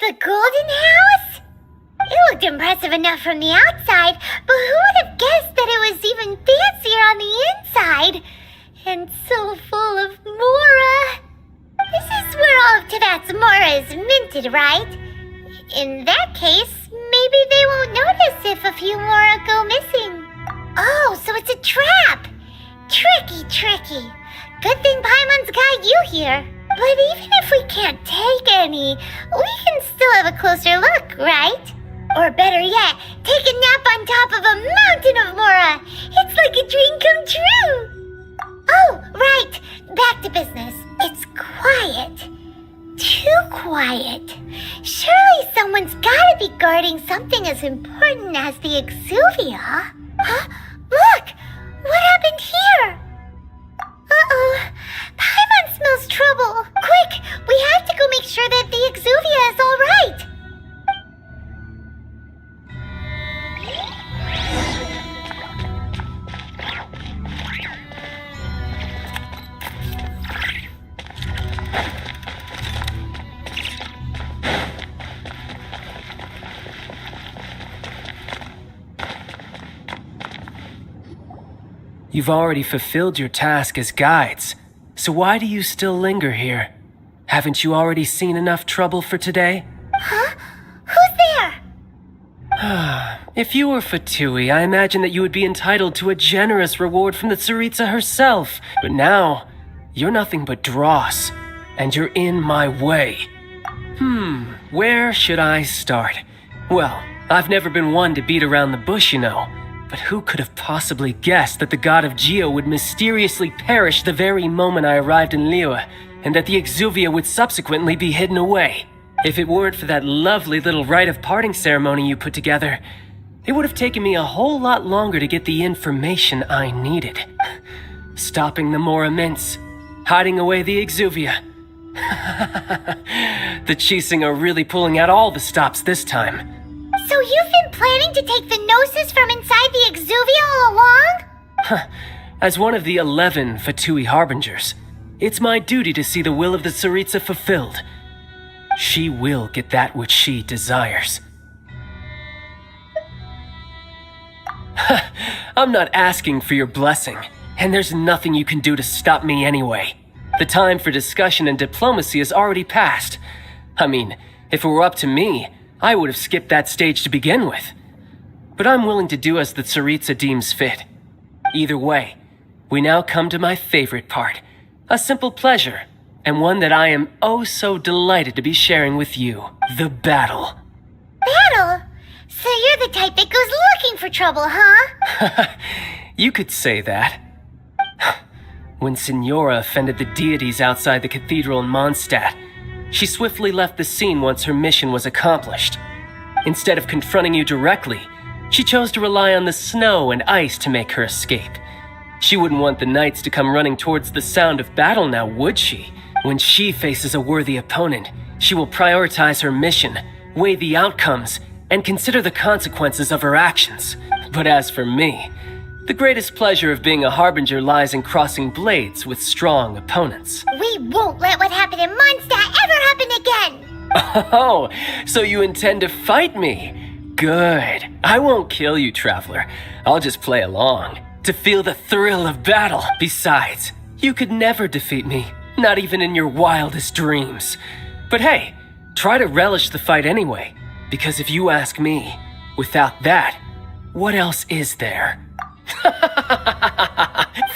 The golden house? It looked impressive enough from the outside, but who would have guessed that it was even fancier on the inside? And so full of mora. This is where all of Tibet's mora is minted, right? In that case, maybe they won't notice if a few mora go missing. Oh, so it's a trap! Tricky. Good thing Paimon's got you here. But even if we can't take any, we can still have a closer look, right? Or better yet, take a nap on top of a mountain of mora. It's like a dream come true. Oh, right. Back to business. It's quiet. Too quiet. Surely someone's gotta be guarding something as important as the exuvia. Huh? Look! What happened here? Uh-oh. Paimon smells trouble. Quick! We have to go make sure that the exuvia is all right. You've already fulfilled your task as guides, so why do you still linger here? Haven't you already seen enough trouble for today? Huh? Who's there? If you were Fatui, I imagine that you would be entitled to a generous reward from the Tsaritsa herself. But now, you're nothing but dross, and you're in my way. Where should I start? Well, I've never been one to beat around the bush, you know. But who could have possibly guessed that the god of Geo would mysteriously perish the very moment I arrived in Liyue, and that the exuvia would subsequently be hidden away? If it weren't for that lovely little rite of parting ceremony you put together, it would have taken me a whole lot longer to get the information I needed. Stopping the Mora mints, hiding away the exuvia. The Chising are really pulling out all the stops this time. So you've been planning to take the gnosis from inside the exuvia all along? As one of the 11 Fatui harbingers, it's my duty to see the will of the Tsaritsa fulfilled. She will get that which she desires. I'm not asking for your blessing, and there's nothing you can do to stop me anyway. The time for discussion and diplomacy has already passed. I mean, if it were up to me, I would have skipped that stage to begin with. But I'm willing to do as the Tsaritsa deems fit. Either way, we now come to my favorite part. A simple pleasure, and one that I am oh so delighted to be sharing with you. The battle. Battle? So you're the type that goes looking for trouble, huh? You could say that. When Signora offended the deities outside the cathedral in Mondstadt, she swiftly left the scene once her mission was accomplished. Instead of confronting you directly, she chose to rely on the snow and ice to make her escape. She wouldn't want the knights to come running towards the sound of battle now, would she? When she faces a worthy opponent, she will prioritize her mission, weigh the outcomes, and consider the consequences of her actions. But as for me, the greatest pleasure of being a harbinger lies in crossing blades with strong opponents. We won't let what happened in Mondstadt ever happen again! Oh, so you intend to fight me? Good. I won't kill you, traveler. I'll just play along, to feel the thrill of battle. Besides, you could never defeat me, not even in your wildest dreams. But hey, try to relish the fight anyway, because if you ask me, without that, what else is there?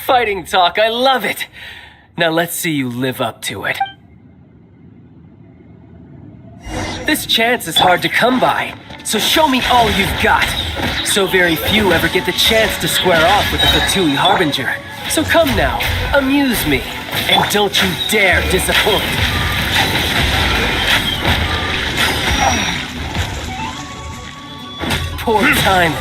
Fighting talk, I love it! Now let's see you live up to it. This chance is hard to come by, so show me all you've got. So very few ever get the chance to square off with a Fatui harbinger. So come now, amuse me, and don't you dare disappoint. Poor timing.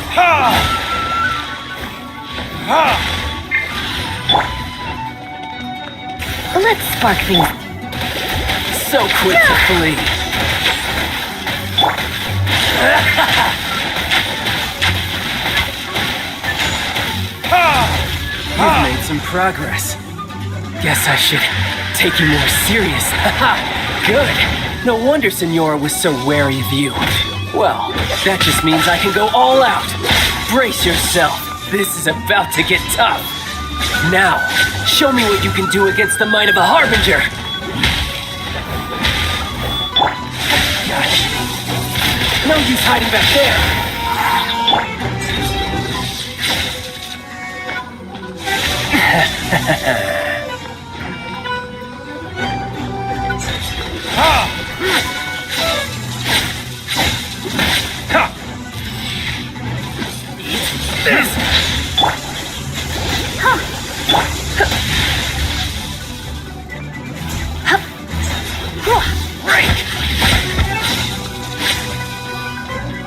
Let's spark things. So quick to flee. You've made some progress. Guess I should take you more serious. Good. No wonder Senora was so wary of you. Well, that just means I can go all out. Brace yourself. This is about to get tough. Now, show me what you can do against the might of a Harbinger. Gosh. No use hiding back there.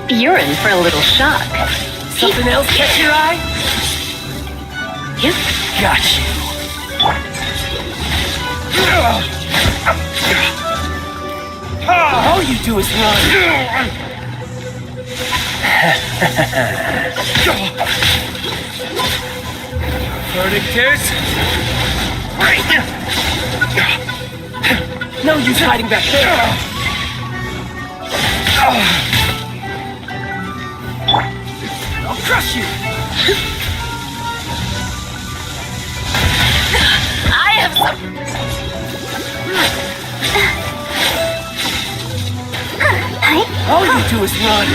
You're in for a little shock. Something else catch your eye? Yep. Got you. All you do is run. Verdictors. No use hiding back there. I'll crush you. I have some... All you do is run.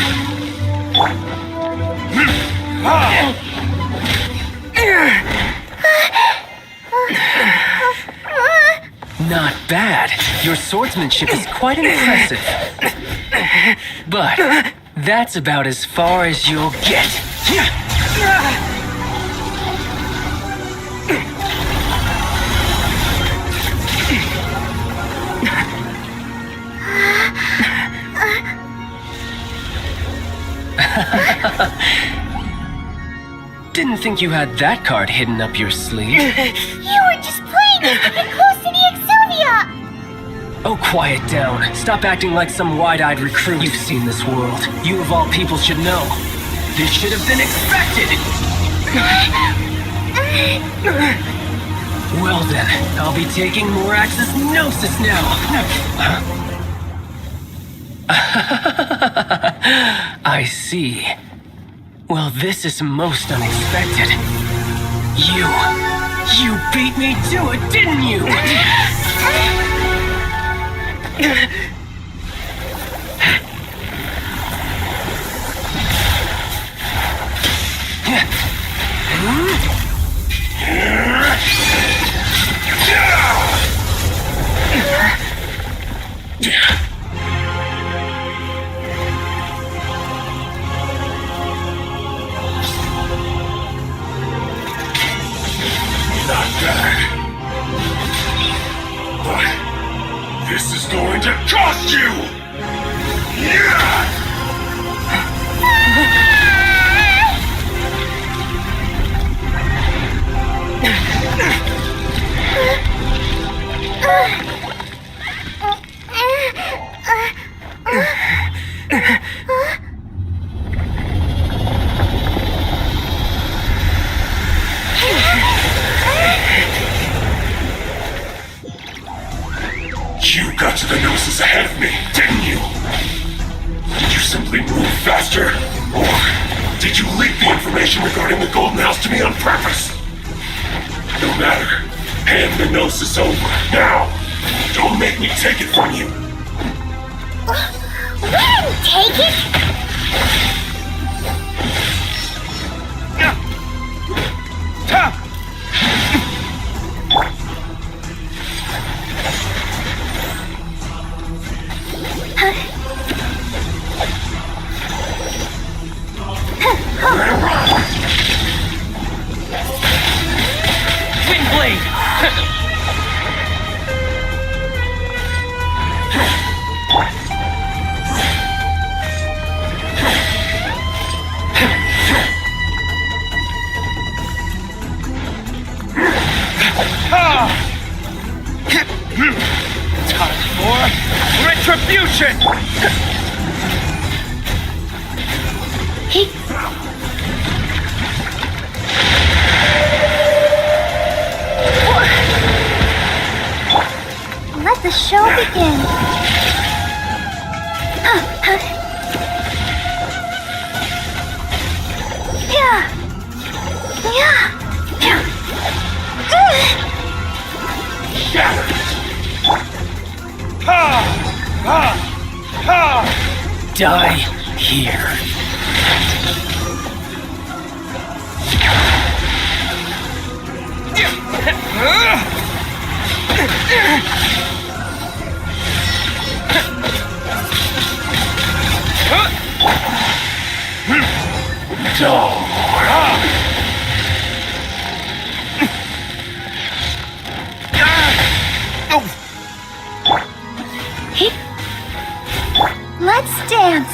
Not bad. Your swordsmanship is quite impressive. But that's about as far as you'll get. Didn't think you had that card hidden up your sleeve. You were just playing to get close to the Exovia! Oh, quiet down. Stop acting like some wide-eyed recruit. You've seen this world. You of all people should know. This should have been expected! Well then, I'll be taking Morax's Gnosis now. I see. Well, this is most unexpected. You beat me to it, didn't you? Not bad. But this is going to cost you! Yeah! You got to the Gnosis ahead of me, didn't you? Did you simply move faster? Or did you leak the information regarding the Golden House to me on purpose? No matter. Hand the Gnosis over, now! Don't make me take it from you! We didn't take it! Twin Blade! Time for retribution! Let the show begin. Die here. Let's dance.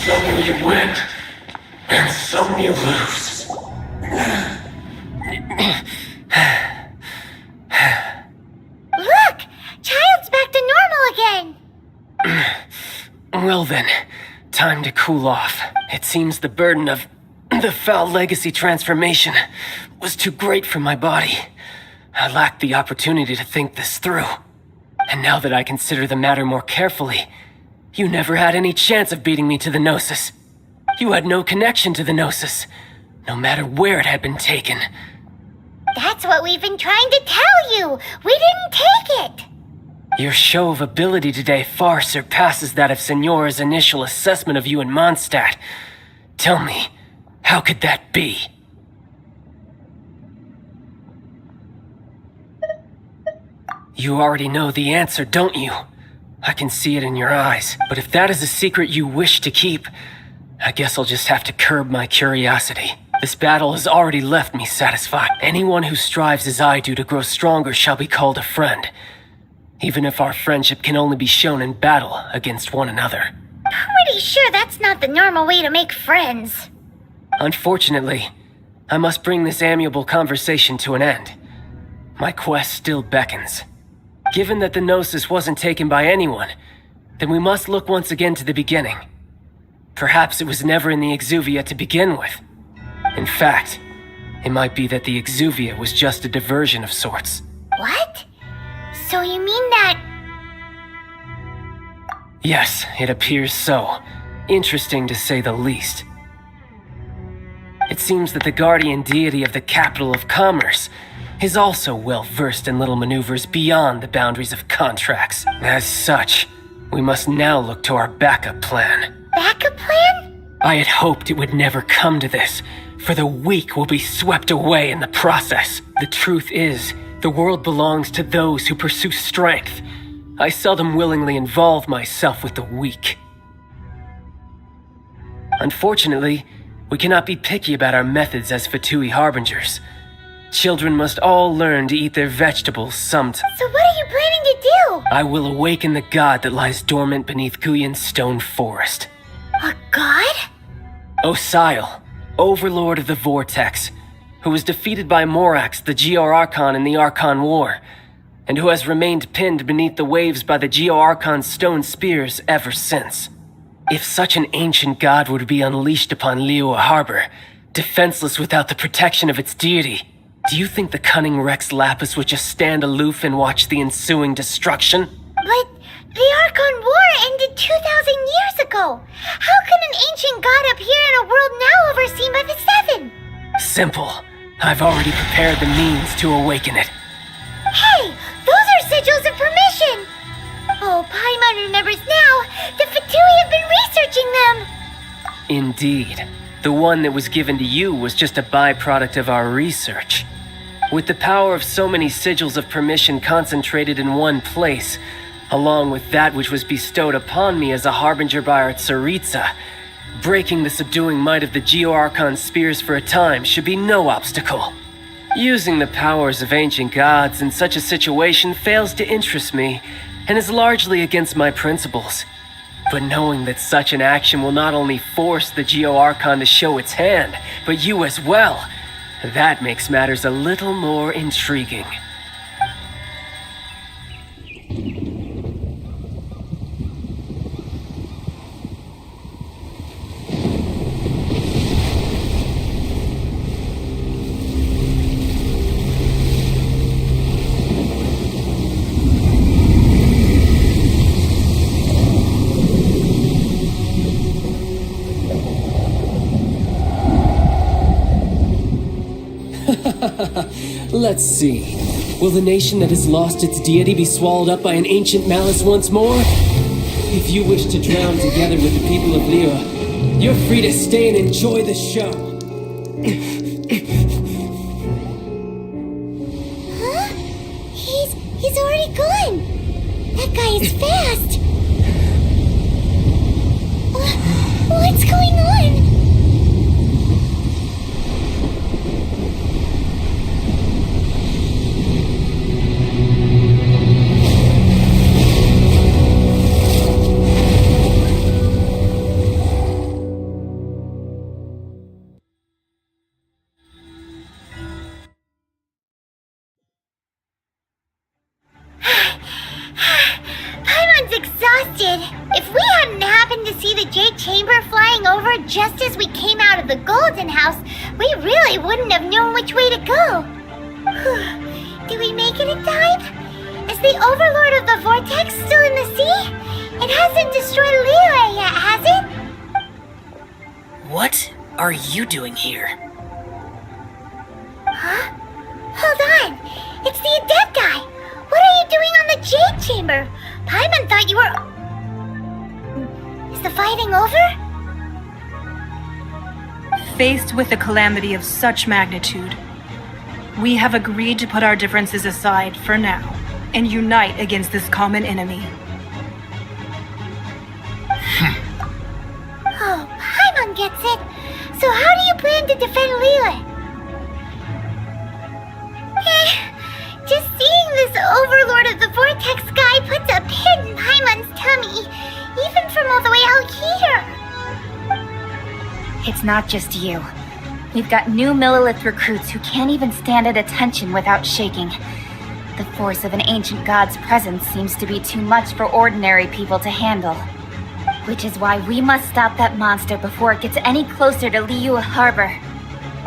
Some you win, and some you lose. Look! Childe's back to normal again! Well then, time to cool off. It seems the burden of the foul legacy transformation was too great for my body. I lacked the opportunity to think this through. And now that I consider the matter more carefully, you never had any chance of beating me to the Gnosis. You had no connection to the Gnosis, no matter where it had been taken. That's what we've been trying to tell you! We didn't take it! Your show of ability today far surpasses that of Signora's initial assessment of you in Mondstadt. Tell me, how could that be? You already know the answer, don't you? I can see it in your eyes. But if that is a secret you wish to keep, I guess I'll just have to curb my curiosity. This battle has already left me satisfied. Anyone who strives as I do to grow stronger shall be called a friend, even if our friendship can only be shown in battle against one another. Pretty sure that's not the normal way to make friends. Unfortunately, I must bring this amiable conversation to an end. My quest still beckons. Given that the Gnosis wasn't taken by anyone, then we must look once again to the beginning. Perhaps it was never in the Exuvia to begin with. In fact, it might be that the Exuvia was just a diversion of sorts. What? So you mean that... Yes, it appears so. Interesting to say the least. It seems that the guardian deity of the capital of commerce is also well versed in little maneuvers beyond the boundaries of contracts. As such, we must now look to our backup plan. Backup plan? I had hoped it would never come to this, for the weak will be swept away in the process. The truth is, the world belongs to those who pursue strength. I seldom willingly involve myself with the weak. Unfortunately, we cannot be picky about our methods as Fatui harbingers. Children must all learn to eat their vegetables sometime. So what are you planning to do? I will awaken the god that lies dormant beneath Guyan's stone forest. A god? Osial, overlord of the Vortex, who was defeated by Morax, the Geo-Archon in the Archon War, and who has remained pinned beneath the waves by the Geo-Archon's stone spears ever since. If such an ancient god were to be unleashed upon Liyue Harbor, defenseless without the protection of its deity, do you think the cunning Rex Lapis would just stand aloof and watch the ensuing destruction? But the Archon War ended 2,000 years ago. How can an ancient god appear in a world now overseen by the Seven? Simple. I've already prepared the means to awaken it. Hey, those are sigils of permission. Oh, Paimon remembers now. The Fatui have been researching them. Indeed. The one that was given to you was just a byproduct of our research. With the power of so many sigils of permission concentrated in one place, along with that which was bestowed upon me as a harbinger by our Tsaritsa, breaking the subduing might of the Geo-Archon spears for a time should be no obstacle. Using the powers of ancient gods in such a situation fails to interest me, and is largely against my principles. But knowing that such an action will not only force the Geo-Archon to show its hand, but you as well, that makes matters a little more intriguing. Let's see. Will the nation that has lost its deity be swallowed up by an ancient malice once more? If you wish to drown together with the people of Liyue, you're free to stay and enjoy the show. Huh? He's already gone. That guy is fast. What's going on? Exhausted. If we hadn't happened to see the Jade Chamber flying over just as we came out of the Golden House, we really wouldn't have known which way to go. Did we make it in time? Is the Overlord of the Vortex still in the sea? It hasn't destroyed Liyue yet, has it? What are you doing here? Huh? Hold on. It's the Adepti. What are you doing on the Jade Chamber? Paimon thought you were... Is the fighting over? Faced with a calamity of such magnitude, we have agreed to put our differences aside for now and unite against this common enemy. Oh, Paimon gets it. So how do you plan to defend Liyue? Just seeing this Overlord of the Vortex guy puts a pin in Paimon's tummy, even from all the way out here. It's not just you. We've got new Millilith recruits who can't even stand at attention without shaking. The force of an ancient god's presence seems to be too much for ordinary people to handle. Which is why we must stop that monster before it gets any closer to Liyue Harbor.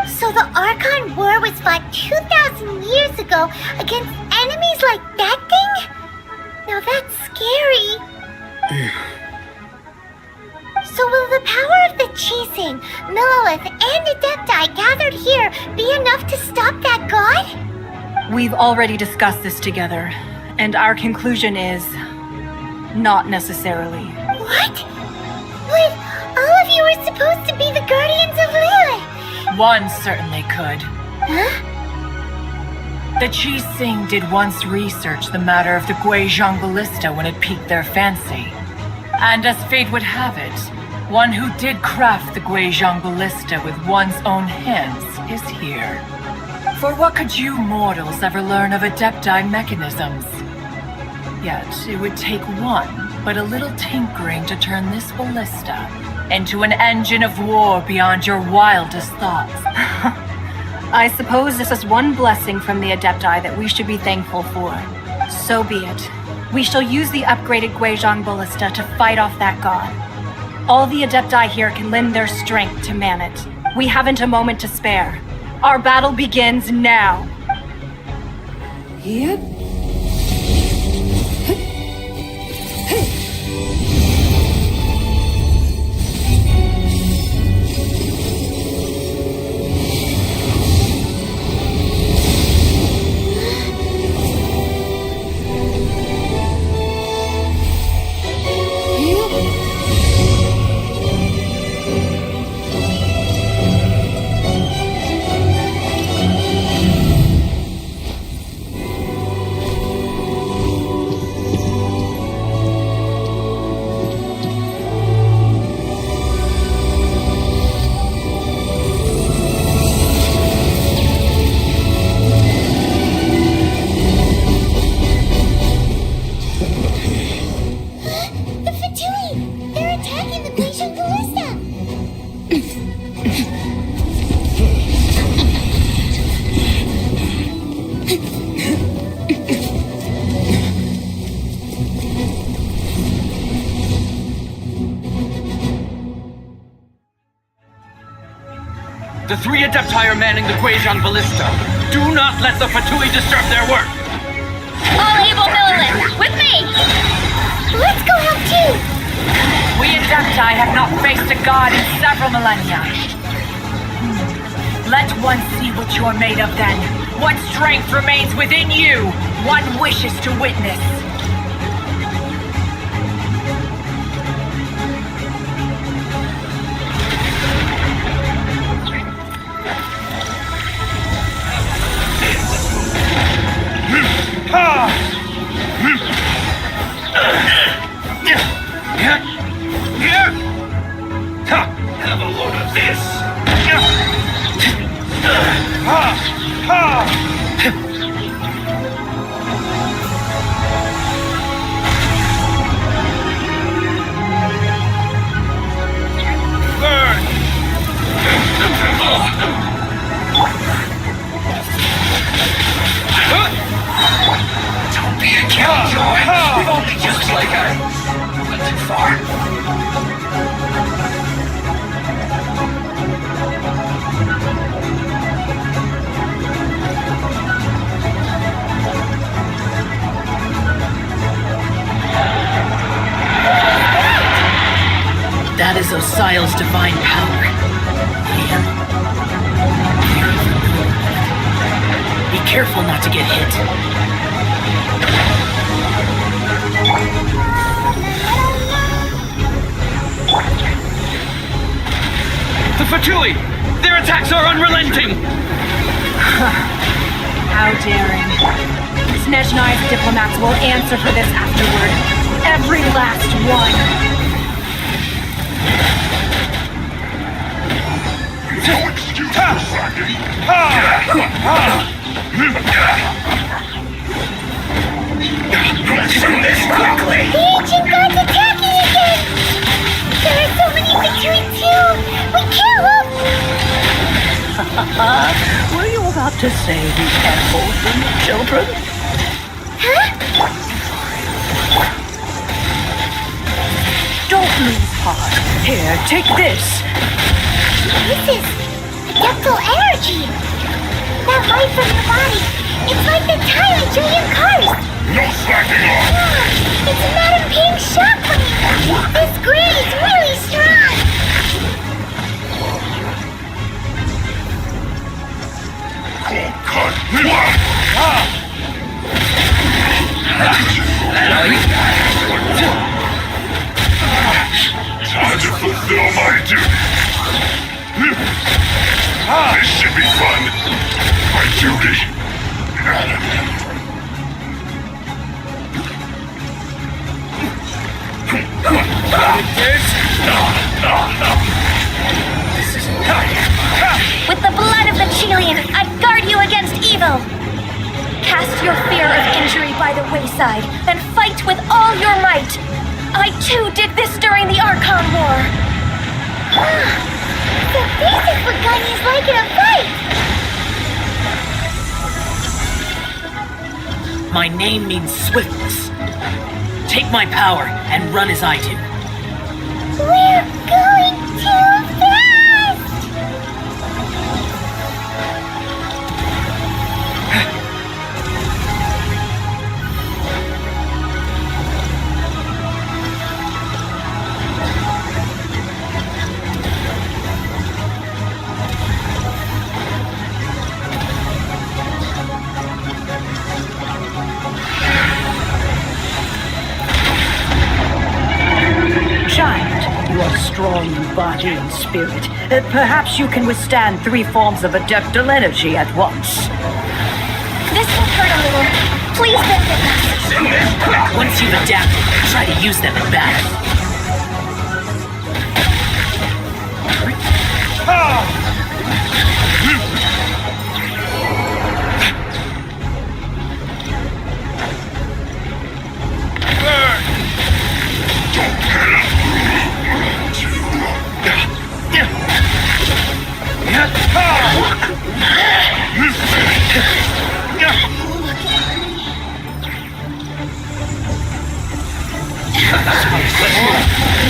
So the Archon War was fought 2,000 years ago against enemies like that thing? Now that's scary. So will the power of the Chising, Millilith, and Adepti gathered here be enough to stop that god? We've already discussed this together, and our conclusion is... not necessarily. What? But all of you are supposed to be the guardians of Liyue. One certainly could. Huh? The Chising did once research the matter of the Guizhong ballista when it piqued their fancy. And as fate would have it, one who did craft the Guizhong ballista with one's own hands is here. For what could you mortals ever learn of Adepti mechanisms? Yet it would take one but a little tinkering to turn this ballista into an engine of war beyond your wildest thoughts. I suppose this is one blessing from the Adepti that we should be thankful for. So be it. We shall use the upgraded Guizhong ballista to fight off that god. All the Adepti here can lend their strength to man it. We haven't a moment to spare. Our battle begins now. Yep. The three Adepti are manning the Guizhong ballista. Do not let the Fatui disturb their work! All able Millilith, with me! Let's go help too! We Adepti have not faced a god in several millennia. Let one see what you're made of then. What strength remains within you? One wishes to witness. Have a load of this! Don't be a killjoy! We've only just like I went too far. That is Osial's divine power. Be careful not to get hit. The Fatui! Their attacks are unrelenting! How daring. Snezhnai's diplomats will answer for this afterward. Every last one. No excuse for slacking! Let's do this quickly! The ancient god's attacking again! There are so many Fatui too! We kill them! Were you about to say we can't hold them, children? Huh? Don't lose heart. Here, take this. This is adeptal energy! That light from your body, it's like the time in Julian Cars! No slacking off! It's Madam Ping's shock wave! This grid is really strong! Cold cut! Time to fulfill my duty! This should be fun! My duty! With the blood of the Chilean, I guard you against evil! Cast your fear of injury by the wayside, and fight with all your might! I too did this during the Archon War! So this is what Ganyu's like in a fight! My name means swiftness. Take my power and run as I do. We're going too fast! Child, you are strong in body and spirit. Perhaps you can withstand 3 forms of adeptal energy at once. This will hurt a little. Please benefit us. Once you've adapted, try to use them in battle.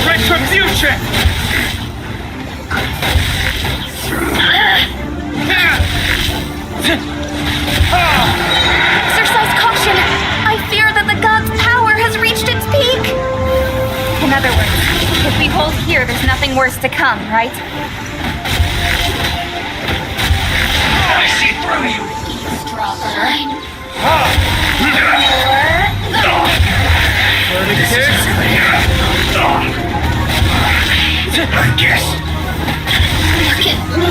Retribution! Exercise caution. I fear that the god's power has reached its peak. In other words, if we hold here, there's nothing worse to come, right? I see through you! I guess. Look at me.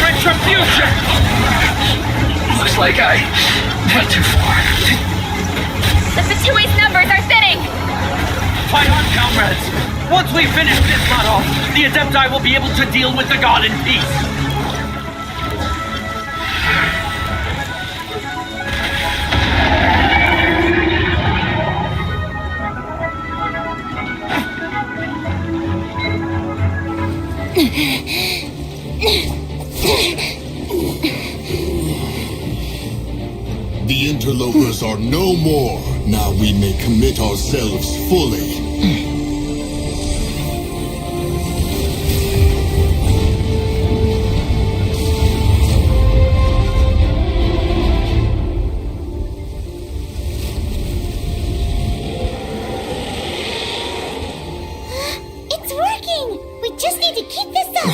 Retribution! Looks like I went too far. The Fatui's numbers are thinning! Fight on, comrades! Once we finish this lot off, the Adepti will be able to deal with the god in peace. The interlopers are no more. Now we may commit ourselves fully. It's working! We just need to keep this up!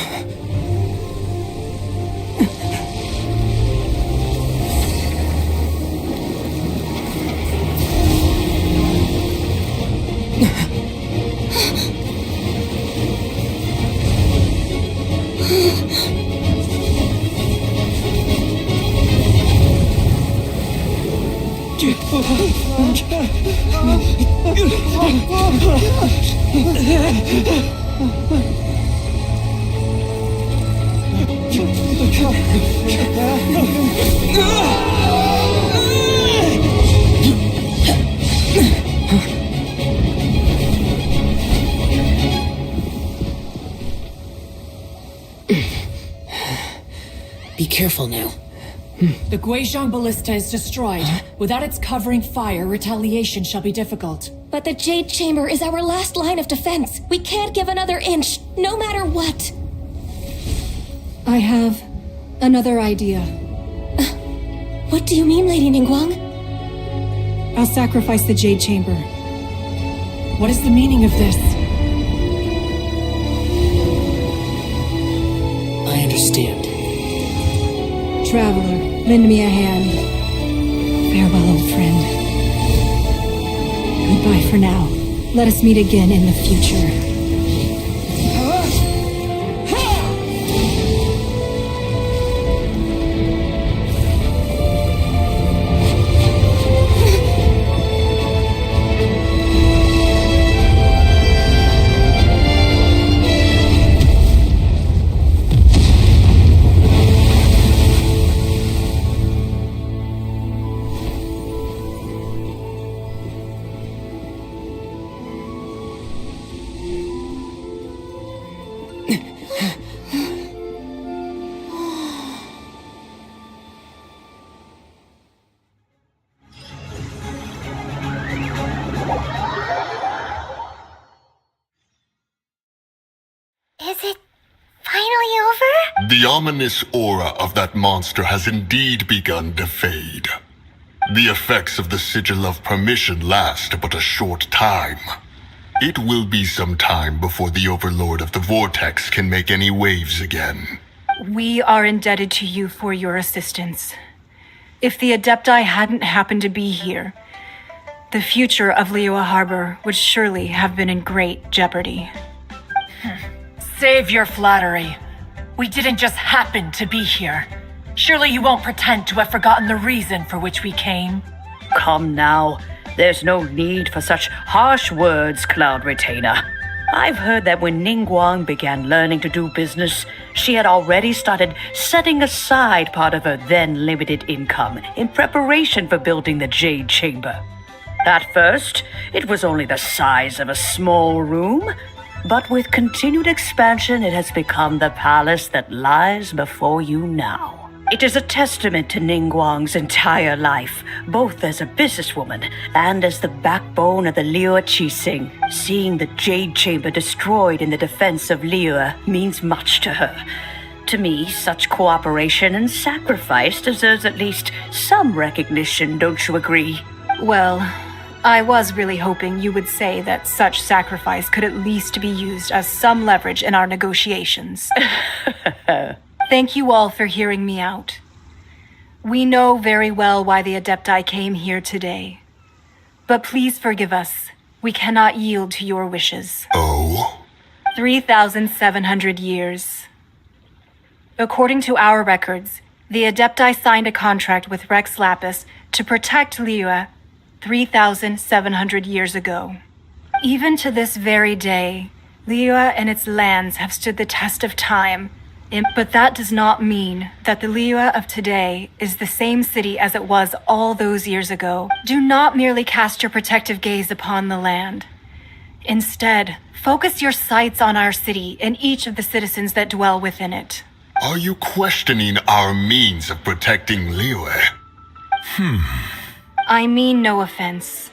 Be careful now. The Guizhong Ballista is destroyed. Without its covering fire, retaliation shall be difficult. But the Jade Chamber is our last line of defense. We can't give another inch, no matter what. I have another idea. What do you mean, Lady Ningguang? I'll sacrifice the Jade Chamber. What is the meaning of this? I understand. Traveler, lend me a hand. Farewell, old friend. Goodbye for now. Let us meet again in the future. Is it finally over? The ominous aura of that monster has indeed begun to fade. The effects of the Sigil of Permission last but a short time. It will be some time before the Overlord of the Vortex can make any waves again. We are indebted to you for your assistance. If the Adepti hadn't happened to be here, the future of Liyue Harbor would surely have been in great jeopardy. Save your flattery. We didn't just happen to be here. Surely you won't pretend to have forgotten the reason for which we came. Come now. There's no need for such harsh words, Cloud Retainer. I've heard that when Ningguang began learning to do business, she had already started setting aside part of her then limited income in preparation for building the Jade Chamber. At first, it was only the size of a small room, but with continued expansion, it has become the palace that lies before you now. It is a testament to Ningguang's entire life, both as a businesswoman and as the backbone of the Liyue Qixing. Seeing the Jade Chamber destroyed in the defense of Liyue means much to her. To me, such cooperation and sacrifice deserves at least some recognition, don't you agree? Well, I was really hoping you would say that such sacrifice could at least be used as some leverage in our negotiations. Thank you all for hearing me out. We know very well why the Adepti came here today. But please forgive us. We cannot yield to your wishes. Oh? 3,700 years. According to our records, the Adepti signed a contract with Rex Lapis to protect Liyue 3,700 years ago. Even to this very day, Liyue and its lands have stood the test of time. But that does not mean that the Liyue of today is the same city as it was all those years ago. Do not merely cast your protective gaze upon the land. Instead, focus your sights on our city and each of the citizens that dwell within it. Are you questioning our means of protecting Liyue? I mean no offense.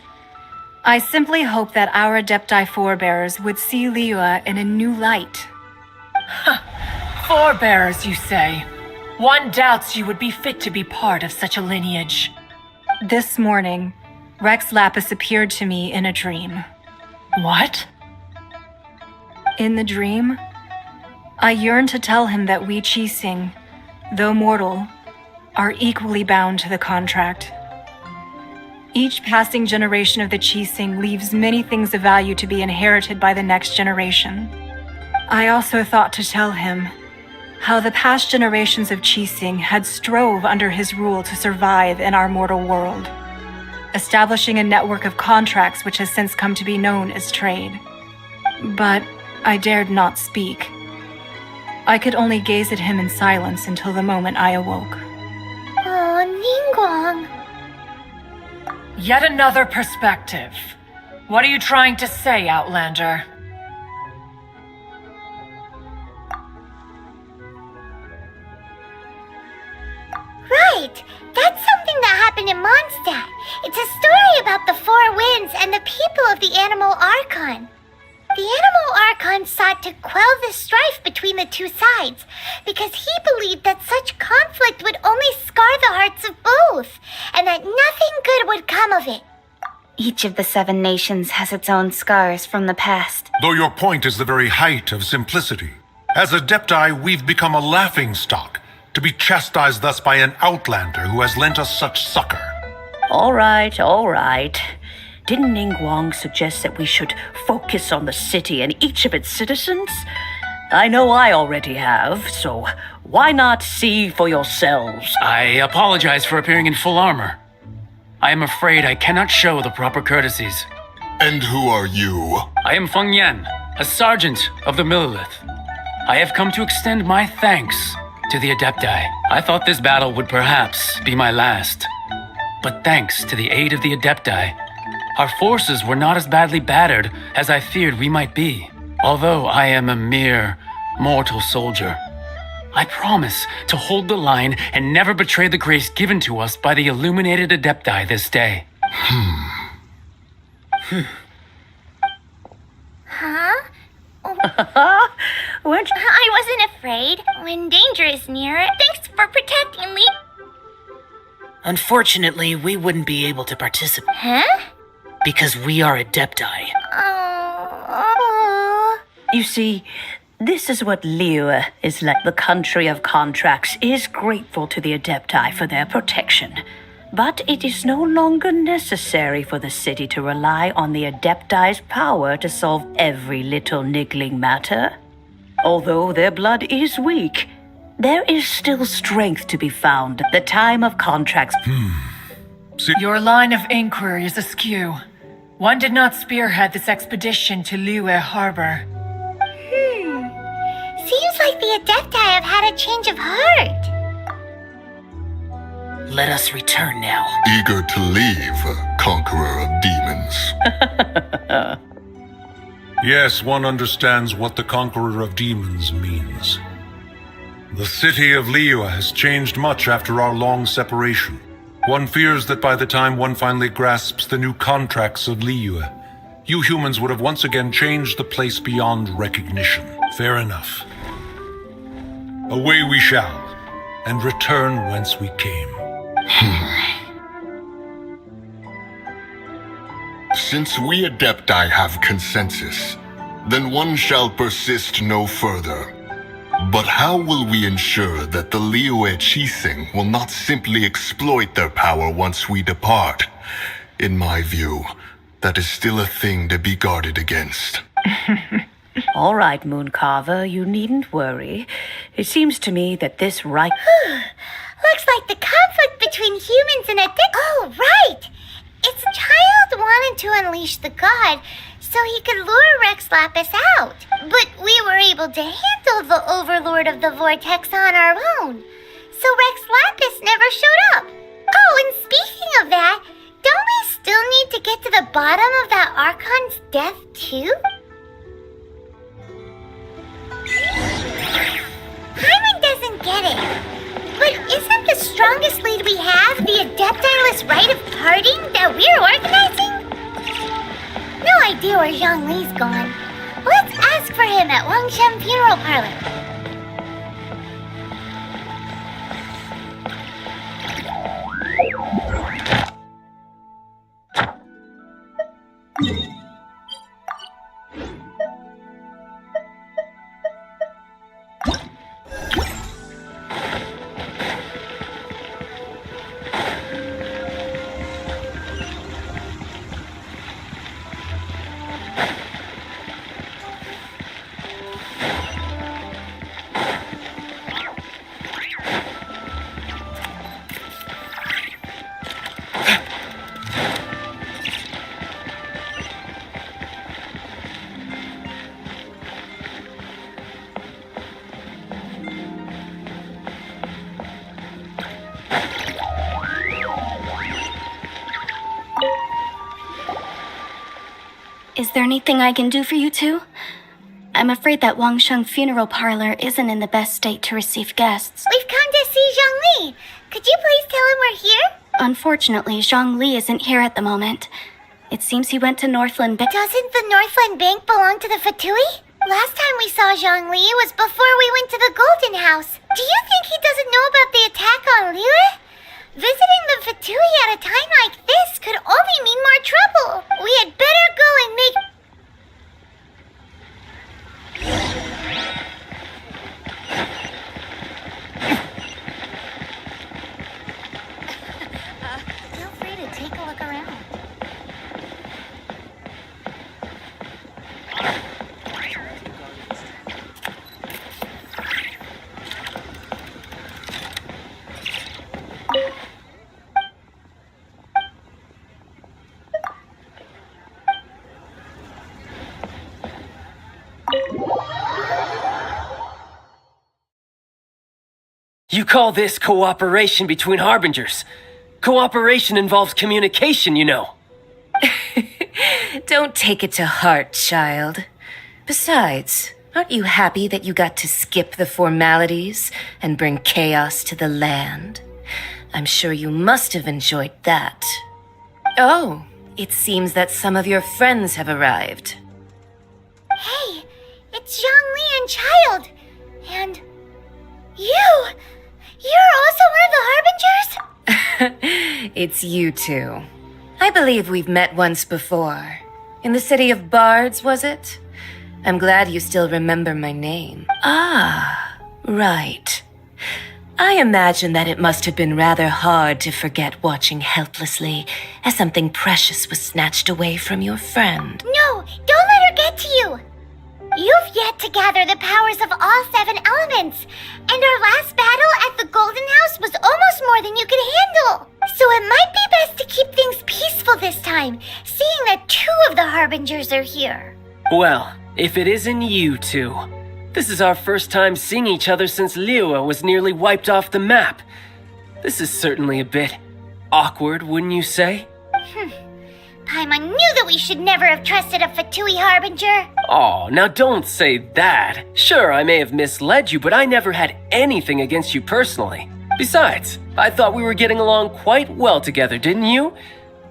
I simply hope that our Adepti forebears would see Liyue in a new light. Forebears, you say? One doubts you would be fit to be part of such a lineage. This morning, Rex Lapis appeared to me in a dream. What? In the dream, I yearned to tell him that we Qixing, though mortal, are equally bound to the contract. Each passing generation of the Qixing leaves many things of value to be inherited by the next generation. I also thought to tell him how the past generations of Qixing had strove under his rule to survive in our mortal world, establishing a network of contracts which has since come to be known as trade. But I dared not speak. I could only gaze at him in silence until the moment I awoke. Oh, Ningguang. Yet another perspective. What are you trying to say, Outlander? Right! That's something that happened in Mondstadt. It's a story about the Four Winds and the people of the Animal Archon. The Animal Archon sought to quell the strife between the two sides because he believed that such conflict would only scar the hearts of both, and that nothing good would come of it. Each of the 7 nations has its own scars from the past. Though your point is the very height of simplicity. As Adepti, we've become a laughingstock, to be chastised thus by an outlander who has lent us such succor. All right. Didn't Ningguang suggest that we should focus on the city and each of its citizens? I know I already have, so why not see for yourselves? I apologize for appearing in full armor. I am afraid I cannot show the proper courtesies. And who are you? I am Feng Yan, a sergeant of the Millelith. I have come to extend my thanks to the Adepti. I thought this battle would perhaps be my last. But thanks to the aid of the Adepti, our forces were not as badly battered as I feared we might be. Although I am a mere mortal soldier, I promise to hold the line and never betray the grace given to us by the illuminated Adepti this day. Huh? Which? I wasn't afraid. When danger is near, thanks for protecting me. Unfortunately, we wouldn't be able to participate. Huh? Because we are Adepti. Oh. You see, this is what Liyue is like. The country of contracts is grateful to the Adepti for their protection. But it is no longer necessary for the city to rely on the Adepti's power to solve every little niggling matter. Although their blood is weak, there is still strength to be found. The time of contracts... Your line of inquiry is askew. One did not spearhead this expedition to Liyue Harbor. Seems like the Adepti have had a change of heart. Let us return now. Eager to leave, conqueror of demons. Yes, one understands what the Conqueror of Demons means. The city of Liyue has changed much after our long separation. One fears that by the time one finally grasps the new contracts of Liyue, you humans would have once again changed the place beyond recognition. Fair enough. Away we shall, and return whence we came. Since we Adepti have consensus, then one shall persist no further. But how will we ensure that the Liyue Qixing will not simply exploit their power once we depart? In my view, that is still a thing to be guarded against. All right, Mooncarver, you needn't worry. It seems to me that this right... Looks like the conflict between humans and Adepti... Oh, right! Its Childe wanted to unleash the god so he could lure Rex Lapis out. But we were able to handle the Overlord of the Vortex on our own. So Rex Lapis never showed up. Oh, and speaking of that, don't we still need to get to the bottom of that Archon's death too? Hyman doesn't get it. But isn't the strongest lead we have the Adepti-less rite of parting that we're organizing? No idea where Zhongli's gone. Let's ask for him at Wangshan Funeral Parlor. Is there anything I can do for you two? I'm afraid that Wangsheng Funeral Parlor isn't in the best state to receive guests. We've come to see Zhongli. Could you please tell him we're here? Unfortunately, Zhongli isn't here at the moment. It seems he went to Northland Bank. Doesn't the Northland Bank belong to the Fatui? Last time we saw Zhongli was before we went to the Golden House. Do you think he doesn't know about the attack on Liyue? Visiting the Fatui at a time like this could only mean more trouble. We had better go and make... Feel free to take a look around. You call this cooperation between harbingers? Cooperation involves communication, you know. Don't take it to heart, child. Besides, aren't you happy that you got to skip the formalities and bring chaos to the land? I'm sure you must have enjoyed that. Oh, it seems that some of your friends have arrived. Hey, it's Zhongli and Childe. And... you! You're also one of the harbingers? It's you two. I believe we've met once before. In the City of Bards, was it? I'm glad you still remember my name. Ah, right. I imagine that it must have been rather hard to forget watching helplessly as something precious was snatched away from your friend. No, don't let her get to you! You've yet to gather the powers of all 7 elements, and our last battle at the Golden House was almost more than you could handle. So it might be best to keep things peaceful this time, seeing that 2 of the Harbingers are here. Well, if it isn't you two. This is our first time seeing each other since Liyue was nearly wiped off the map. This is certainly a bit awkward, wouldn't you say? Paimon knew that we should never have trusted a Fatui Harbinger. Oh, now don't say that. Sure, I may have misled you, but I never had anything against you personally. Besides, I thought we were getting along quite well together, didn't you?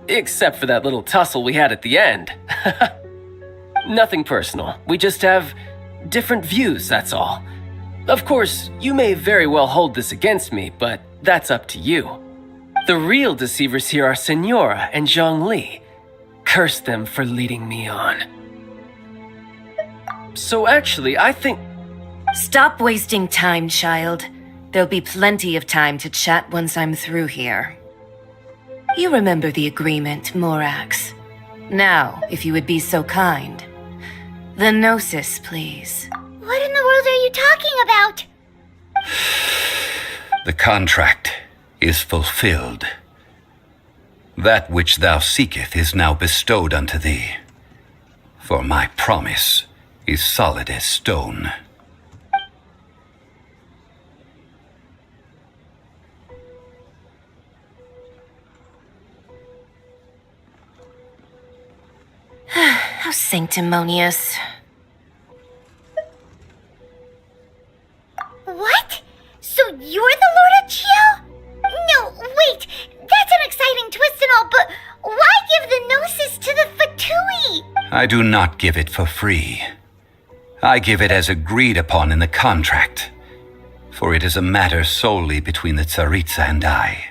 Except for that little tussle we had at the end. Nothing personal. We just have different views, that's all. Of course, you may very well hold this against me, but that's up to you. The real deceivers here are Senora and Zhongli. Curse them for leading me on. So actually, I think... Stop wasting time, child. There'll be plenty of time to chat once I'm through here. You remember the agreement, Morax. Now, if you would be so kind. The Gnosis, please. What in the world are you talking about? The contract is fulfilled. That which thou seeketh is now bestowed unto thee. For my promise is solid as stone. How sanctimonious. What? So you're the Lord of Qiao? No, wait. That's an exciting twist and all, but why give the Gnosis to the Fatui? I do not give it for free. I give it as agreed upon in the contract, for it is a matter solely between the Tsaritsa and I.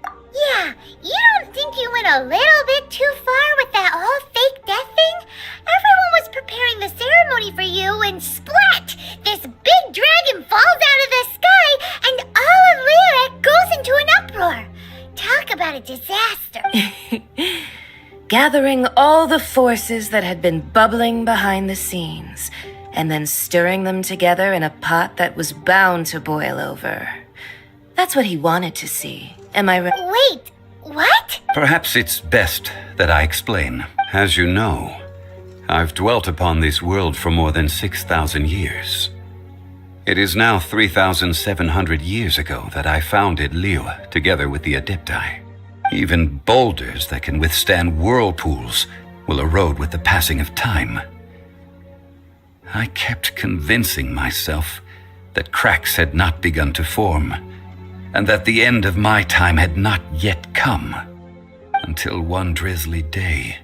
Yeah, you don't think you went a little bit too far with that whole fake death thing? Everyone was preparing the ceremony for you and splat! This big dragon falls out of the sky and all of Liyue goes into an uproar. Talk about a disaster. Gathering all the forces that had been bubbling behind the scenes, and then stirring them together in a pot that was bound to boil over. That's what he wanted to see. Am I right? Wait, what? Perhaps it's best that I explain. As you know, I've dwelt upon this world for more than 6,000 years. It is now 3,700 years ago that I founded Liyue together with the Adepti. Even boulders that can withstand whirlpools will erode with the passing of time. I kept convincing myself that cracks had not begun to form, and that the end of my time had not yet come, until one drizzly day,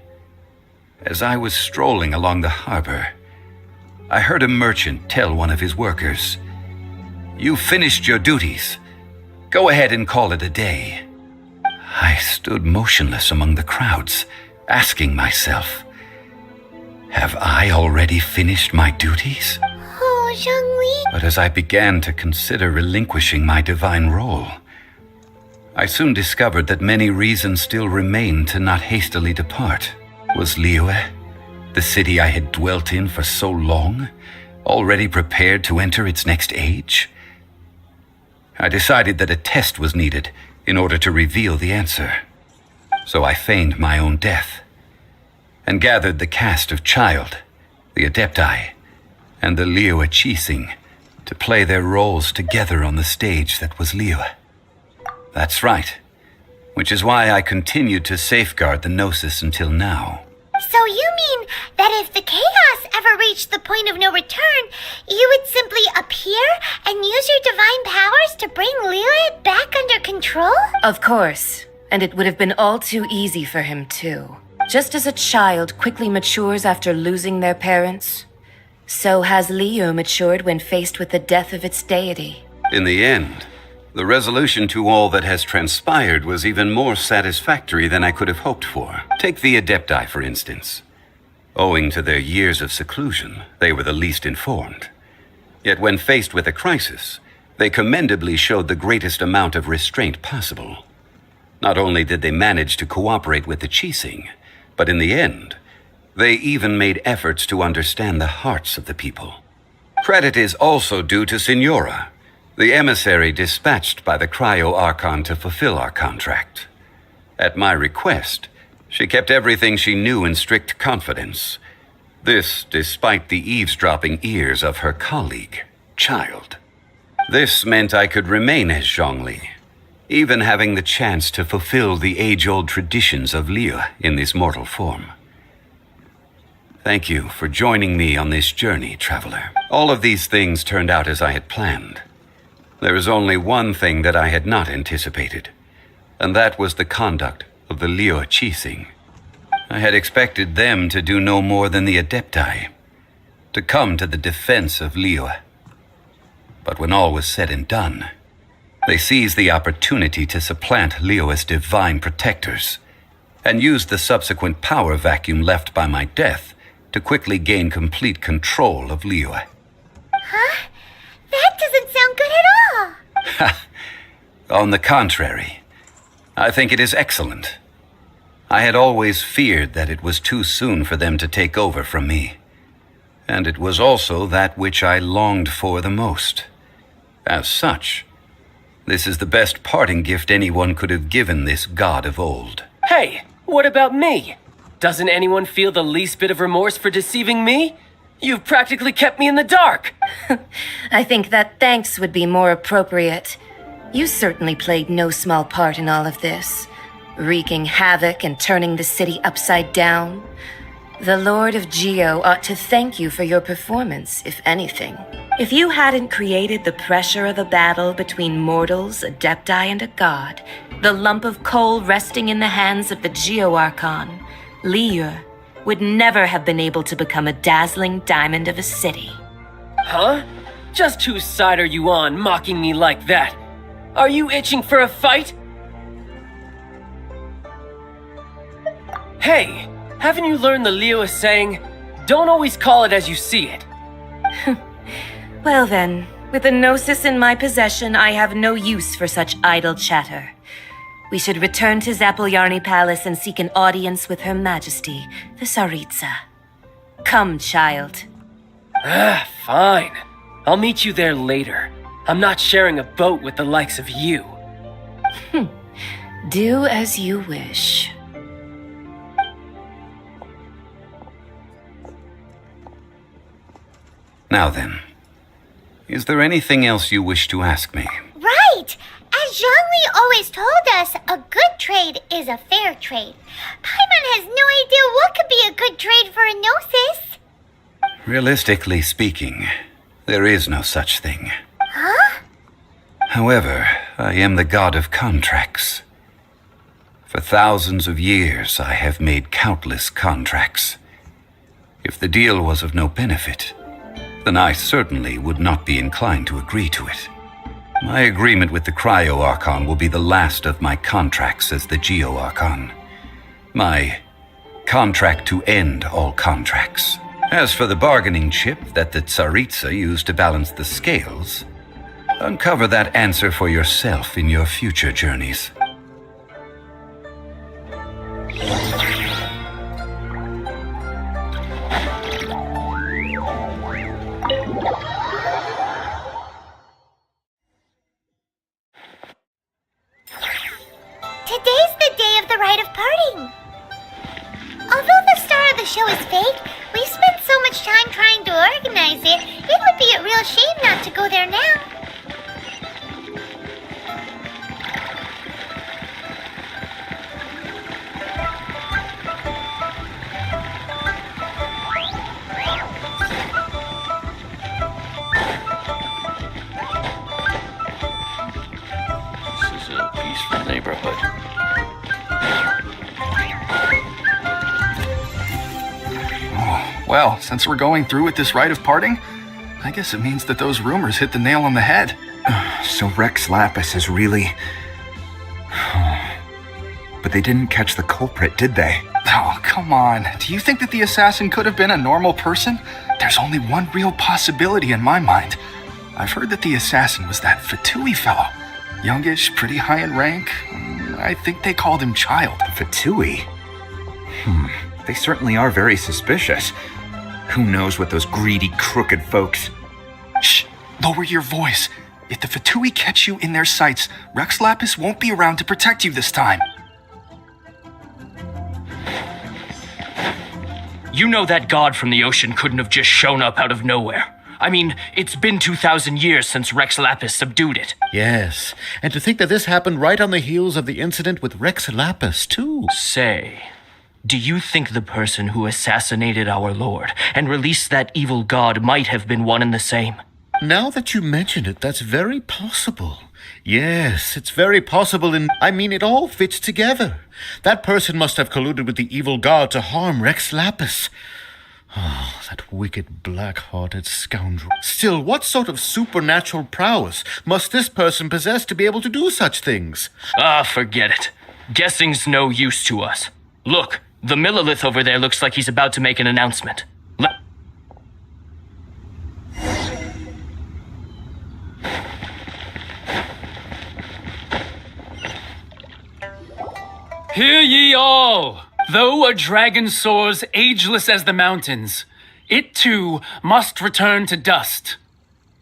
as I was strolling along the harbor, I heard a merchant tell one of his workers, "You've finished your duties. Go ahead and call it a day." I stood motionless among the crowds, asking myself, have I already finished my duties? Oh, Zhongli. But as I began to consider relinquishing my divine role, I soon discovered that many reasons still remained to not hastily depart. Was Liyue, the city I had dwelt in for so long, already prepared to enter its next age? I decided that a test was needed in order to reveal the answer. So I feigned my own death, and gathered the cast of Childe, the Adepti, and the Liyue Qixing to play their roles together on the stage that was Liyue. That's right, which is why I continued to safeguard the Gnosis until now. So you mean that if the chaos ever reached the point of no return, you would simply appear and use your divine powers to bring Liyue back under control? Of course, and it would have been all too easy for him too. Just as a child quickly matures after losing their parents, so has Liyue matured when faced with the death of its deity. In the end, the resolution to all that has transpired was even more satisfactory than I could have hoped for. Take the Adepti, for instance. Owing to their years of seclusion, they were the least informed. Yet when faced with a crisis, they commendably showed the greatest amount of restraint possible. Not only did they manage to cooperate with the Qixing, but in the end, they even made efforts to understand the hearts of the people. Credit is also due to Senora, the emissary dispatched by the Cryo-Archon to fulfill our contract. At my request, she kept everything she knew in strict confidence. This despite the eavesdropping ears of her colleague, Childe. This meant I could remain as Zhongli, even having the chance to fulfill the age-old traditions of Liyue in this mortal form. Thank you for joining me on this journey, traveler. All of these things turned out as I had planned. There is only one thing that I had not anticipated, and that was the conduct of the Liyue Qixing. I had expected them to do no more than the Adepti, to come to the defense of Liyue. But when all was said and done, they seized the opportunity to supplant Liyue as divine protectors, and used the subsequent power vacuum left by my death to quickly gain complete control of Liyue. Huh? That doesn't sound good at all. On the contrary, I think it is excellent. I had always feared that it was too soon for them to take over from me, and it was also that which I longed for the most. As such, this is the best parting gift anyone could have given this god of old. Hey, what about me? Doesn't anyone feel the least bit of remorse for deceiving me? You've practically kept me in the dark. I think that thanks would be more appropriate. You certainly played no small part in all of this, wreaking havoc and turning the city upside down. The Lord of Geo ought to thank you for your performance, if anything. If you hadn't created the pressure of a battle between mortals, Adepti, and a god, the lump of coal resting in the hands of the Geo-Archon, Liyue would never have been able to become a dazzling diamond of a city. Huh? Just whose side are you on, mocking me like that? Are you itching for a fight? Hey, haven't you learned the Liyue saying, don't always call it as you see it? Well then, with the Gnosis in my possession, I have no use for such idle chatter. We should return to Zappolyarny Palace and seek an audience with Her Majesty, the Tsaritsa. Come, child. Fine. I'll meet you there later. I'm not sharing a boat with the likes of you. Do as you wish. Now then, is there anything else you wish to ask me? Right! As Zhongli always told us, a good trade is a fair trade. Paimon has no idea what could be a good trade for a Gnosis. Realistically speaking, there is no such thing. Huh? However, I am the god of contracts. For thousands of years, I have made countless contracts. If the deal was of no benefit, then I certainly would not be inclined to agree to it. My agreement with the Cryo-Archon will be the last of my contracts as the Geo-Archon. My contract to end all contracts. As for the bargaining chip that the Tsaritsa used to balance the scales, uncover that answer for yourself in your future journeys. Today's the day of the rite of parting. Although the star of the show is fake, we spent so much time trying to organize it, it would be a real shame not to go there now. This is a peaceful neighborhood. Well, since we're going through with this rite of parting, I guess it means that those rumors hit the nail on the head. So Rex Lapis is really... But they didn't catch the culprit, did they? Oh, come on. Do you think that the assassin could have been a normal person? There's only one real possibility in my mind. I've heard that the assassin was that Fatui fellow. Youngish, pretty high in rank. I think they called him Childe. Fatui? They certainly are very suspicious. Who knows what those greedy, crooked folks... Shh! Lower your voice. If the Fatui catch you in their sights, Rex Lapis won't be around to protect you this time. You know that god from the ocean couldn't have just shown up out of nowhere. I mean, it's been 2,000 years since Rex Lapis subdued it. Yes, and to think that this happened right on the heels of the incident with Rex Lapis, too. Say, do you think the person who assassinated our lord and released that evil god might have been one and the same? Now that you mention it, that's very possible. Yes, it's very possible, and I mean, it all fits together. That person must have colluded with the evil god to harm Rex Lapis. Oh, that wicked, black-hearted scoundrel. Still, what sort of supernatural prowess must this person possess to be able to do such things? Ah, forget it. Guessing's no use to us. Look, the Millilith over there looks like he's about to make an announcement. Hear ye all! Though a dragon soars ageless as the mountains, it too must return to dust.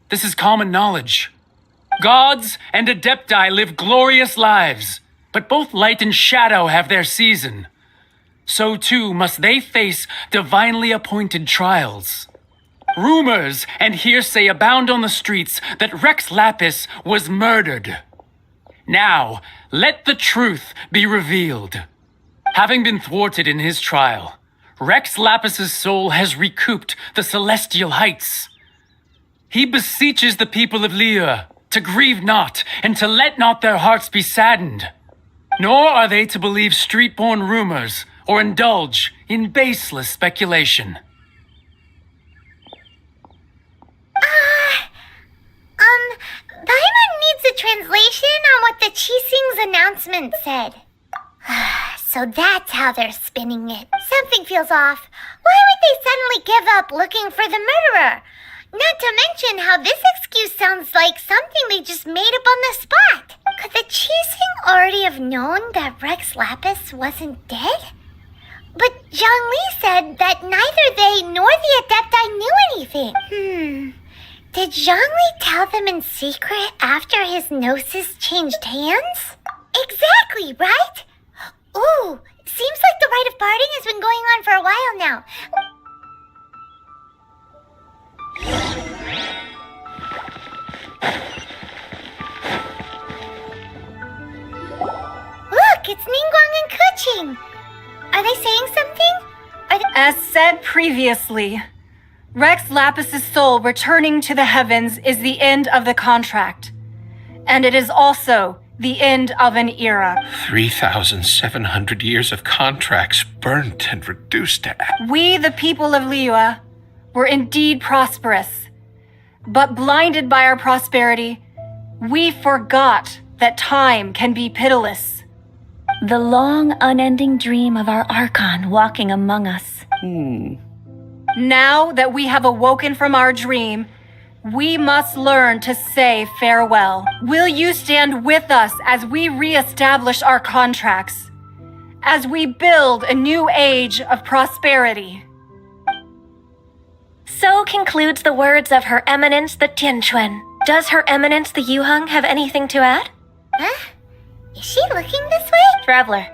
This is common knowledge. Gods and Adepti live glorious lives, but both light and shadow have their season. So too must they face divinely appointed trials. Rumors and hearsay abound on the streets that Rex Lapis was murdered. Now, let the truth be revealed. Having been thwarted in his trial, Rex Lapis's soul has recouped the celestial heights. He beseeches the people of Liyue to grieve not and to let not their hearts be saddened. Nor are they to believe street-born rumors or indulge in baseless speculation. Paimon needs a translation on what the Qixing's announcement said. So that's how they're spinning it. Something feels off. Why would they suddenly give up looking for the murderer? Not to mention how this excuse sounds like something they just made up on the spot. Could the Qixing already have known that Rex Lapis wasn't dead? But Zhang Li said that neither they nor the Adepti knew anything. Did Zhang Li tell them in secret after his gnosis changed hands? Exactly, right? Ooh, seems like the rite of parting has been going on for a while now. Look, it's Ningguang and Kuching. Are they saying something? As said previously, Rex Lapis's soul returning to the heavens is the end of the contract. And it is also the end of an era. 3,700 years of contracts burnt and reduced to ash. We, the people of Liyue, were indeed prosperous. But blinded by our prosperity, we forgot that time can be pitiless. The long, unending dream of our Archon walking among us. Now that we have awoken from our dream, we must learn to say farewell. Will you stand with us as we re-establish our contracts? As we build a new age of prosperity? So concludes the words of Her Eminence the Tianquan. Does Her Eminence the Yuheng have anything to add? Huh? Is she looking this way? Traveler.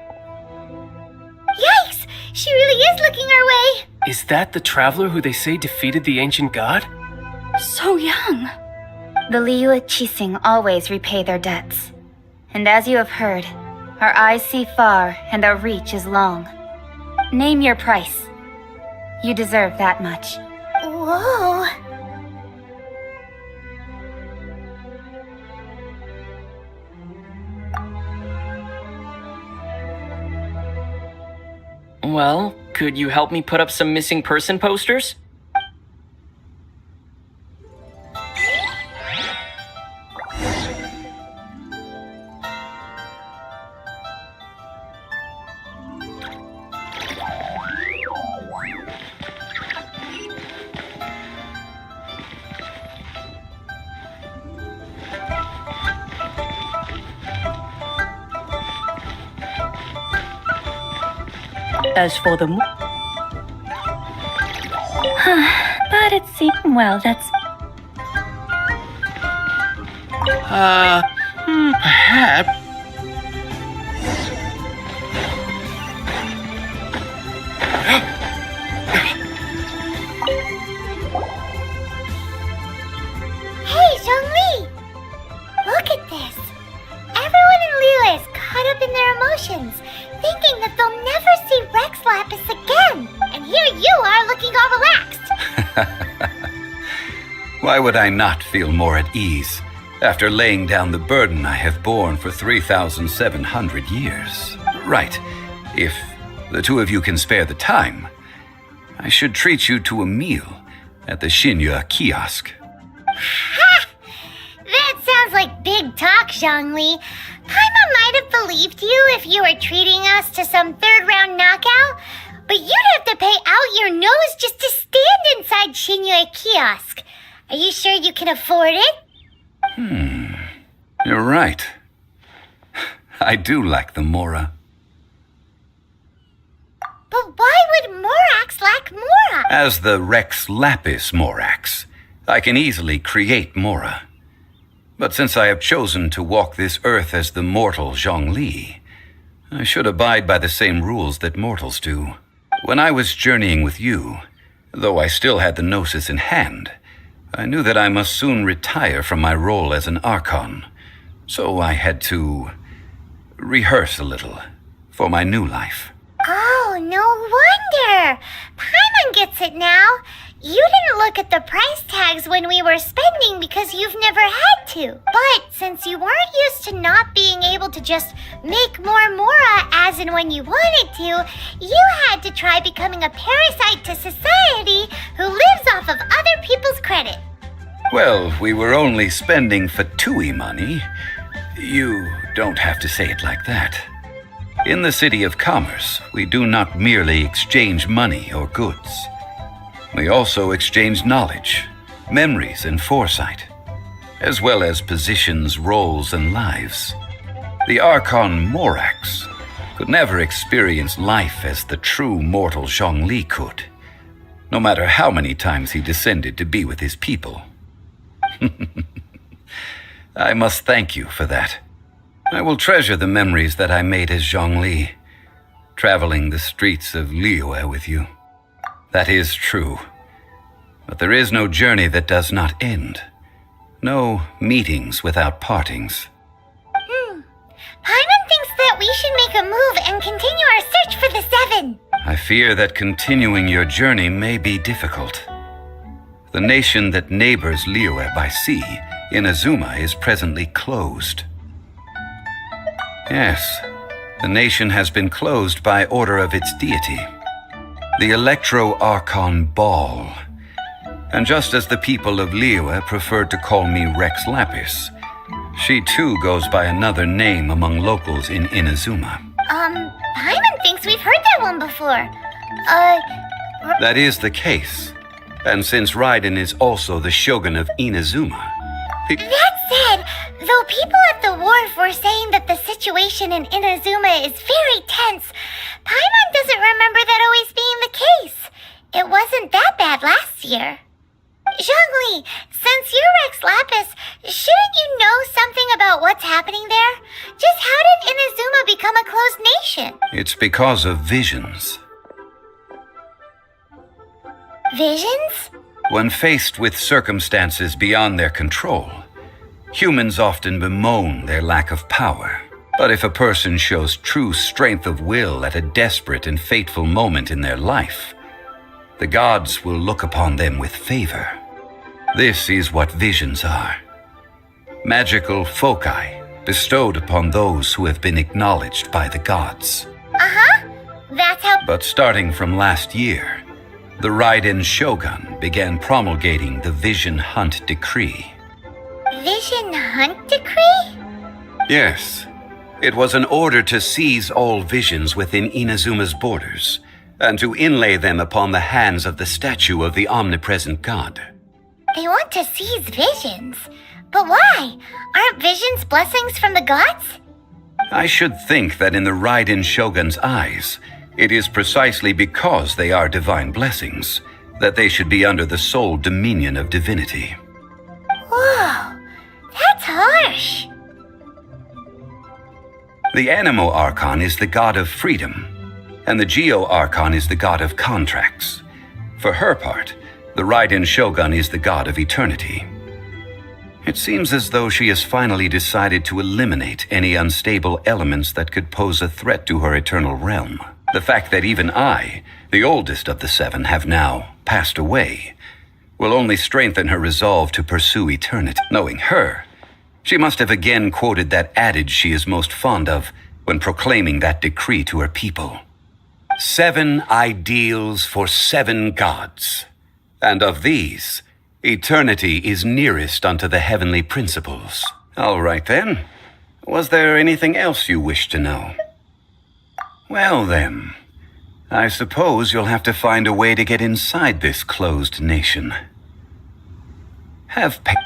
Yikes! She really is looking our way! Is that the traveler who they say defeated the ancient god? So young. The Liyue Qixing always repay their debts. And as you have heard, our eyes see far and our reach is long. Name your price. You deserve that much. Whoa. Well, could you help me put up some missing person posters? As for the But it seems, well, that's... Perhaps... Why would I not feel more at ease after laying down the burden I have borne for 3,700 years? Right. If the two of you can spare the time, I should treat you to a meal at the Xinyu kiosk. Ha! That sounds like big talk, Zhongli. Paimon might have believed you if you were treating us to some third-round knockout, but you'd have to pay out your nose just to stand inside Xinyu kiosk. Are you sure you can afford it? You're right. I do like the Mora. But why would Morax lack Mora? As the Rex Lapis Morax, I can easily create Mora. But since I have chosen to walk this earth as the mortal Zhongli, I should abide by the same rules that mortals do. When I was journeying with you, though I still had the Gnosis in hand, I knew that I must soon retire from my role as an Archon, so I had to rehearse a little for my new life. Oh, no wonder. Paimon gets it now. You didn't look at the price tags when we were spending because you've never had to. But since you weren't used to not being able to just make more Mora as and when you wanted to, you had to try becoming a parasite to society who lives off of other people's credit. Well, we were only spending Fatui money. You don't have to say it like that. In the City of Commerce, we do not merely exchange money or goods. We also exchange knowledge, memories, and foresight, as well as positions, roles, and lives. The Archon Morax could never experience life as the true mortal Zhongli could, no matter how many times he descended to be with his people. I must thank you for that. I will treasure the memories that I made as Zhongli, traveling the streets of Liyue with you. That is true. But there is no journey that does not end. No meetings without partings. Paimon thinks that we should make a move and continue our search for the Seven. I fear that continuing your journey may be difficult. The nation that neighbors Liyue by sea, Inazuma, is presently closed. Yes, the nation has been closed by order of its deity, the Electro-Archon Ball. And just as the people of Liyue preferred to call me Rex Lapis, she too goes by another name among locals in Inazuma. Paimon thinks we've heard that one before. That is the case. And since Raiden is also the Shogun of Inazuma, That said, though people at the wharf were saying that the situation in Inazuma is very tense, Paimon doesn't remember that always being the case. It wasn't that bad last year. Zhongli, since you're Rex Lapis, shouldn't you know something about what's happening there? Just how did Inazuma become a closed nation? it's because of visions. Visions? When faced with circumstances beyond their control, humans often bemoan their lack of power. But if a person shows true strength of will at a desperate and fateful moment in their life, the gods will look upon them with favor. This is what visions are. Magical foci bestowed upon those who have been acknowledged by the gods. That's how... But starting from last year, the Raiden Shogun began promulgating the Vision Hunt Decree. Vision Hunt Decree? Yes, it was an order to seize all visions within Inazuma's borders, and to inlay them upon the hands of the statue of the omnipresent god. They want to seize visions. But why? Aren't visions blessings from the gods? I should think that in the Raiden Shogun's eyes, it is precisely because they are divine blessings that they should be under the sole dominion of divinity. Whoa, that's harsh. The Animo Archon is the god of freedom, and the Geo Archon is the god of contracts. For her part, the Raiden Shogun is the god of eternity. It seems as though she has finally decided to eliminate any unstable elements that could pose a threat to her eternal realm. The fact that even I, the oldest of the seven, have now passed away will only strengthen her resolve to pursue eternity. Knowing her, she must have again quoted that adage she is most fond of when proclaiming that decree to her people. 7 ideals for 7 gods, and of these, eternity is nearest unto the heavenly principles. All right then. Was there anything else you wish to know? Well then, I suppose you'll have to find a way to get inside this closed nation. Have patience.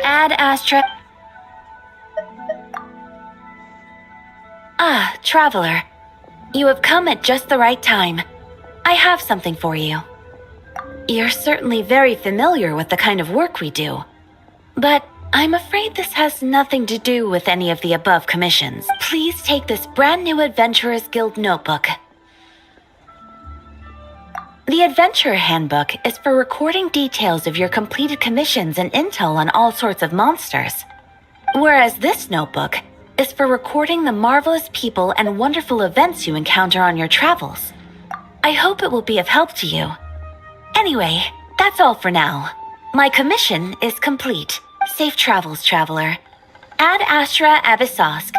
Ad Astra. Ah, traveler. You have come at just the right time. I have something for you. You're certainly very familiar with the kind of work we do. But I'm afraid this has nothing to do with any of the above commissions. Please take this brand new Adventurers Guild notebook. The Adventurer Handbook is for recording details of your completed commissions and intel on all sorts of monsters. Whereas this notebook is for recording the marvelous people and wonderful events you encounter on your travels. I hope it will be of help to you. Anyway, that's all for now. My commission is complete. Safe travels, traveler. Ad Astra Abyssosk.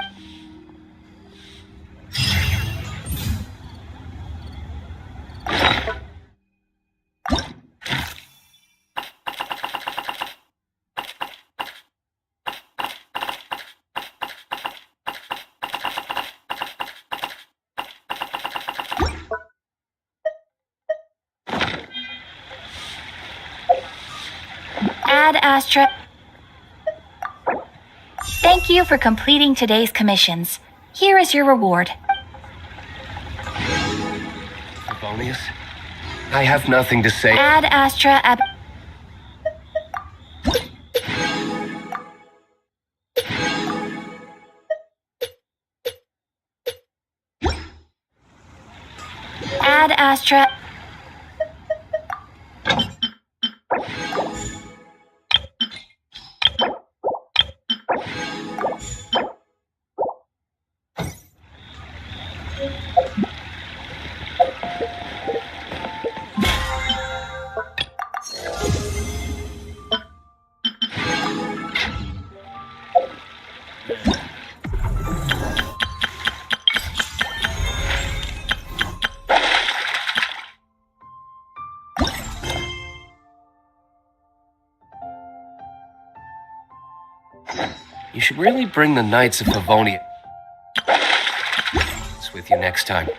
Ad Astra. Thank you for completing today's commissions. Here is your reward. Favonius? I have nothing to say. Ad Astra Ad Astra. You should really bring the Knights of Pavonia with you next time.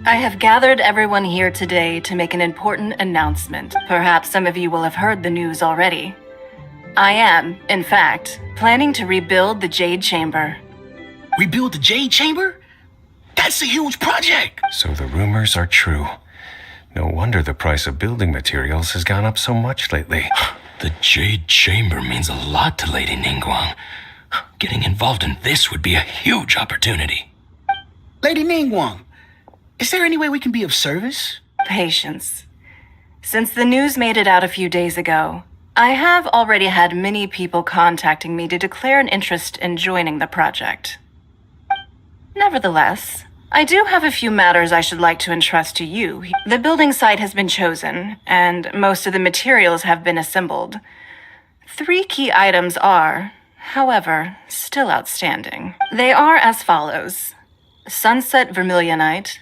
I have gathered everyone here today to make an important announcement. Perhaps some of you will have heard the news already. I am, in fact, planning to rebuild the Jade Chamber. Rebuild the Jade Chamber? That's a huge project! So the rumors are true. No wonder the price of building materials has gone up so much lately. The Jade Chamber means a lot to Lady Ningguang. Getting involved in this would be a huge opportunity. Lady Ningguang, is there any way we can be of service? Patience. Since the news made it out a few days ago, I have already had many people contacting me to declare an interest in joining the project. Nevertheless, I do have a few matters I should like to entrust to you. The building site has been chosen, and most of the materials have been assembled. 3 key items are, however, still outstanding. They are as follows: Sunset Vermilionite,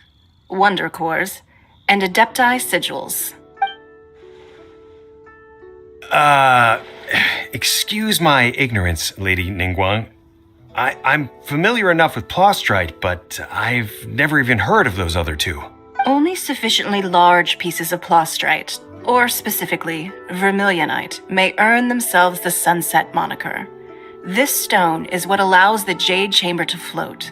Wonder Cores, and Adepti sigils. Excuse my ignorance, Lady Ningguang. I'm familiar enough with plastrite, but I've never even heard of those other 2. Only sufficiently large pieces of plastrite, or specifically vermilionite, may earn themselves the Sunset moniker. This stone is what allows the Jade Chamber to float.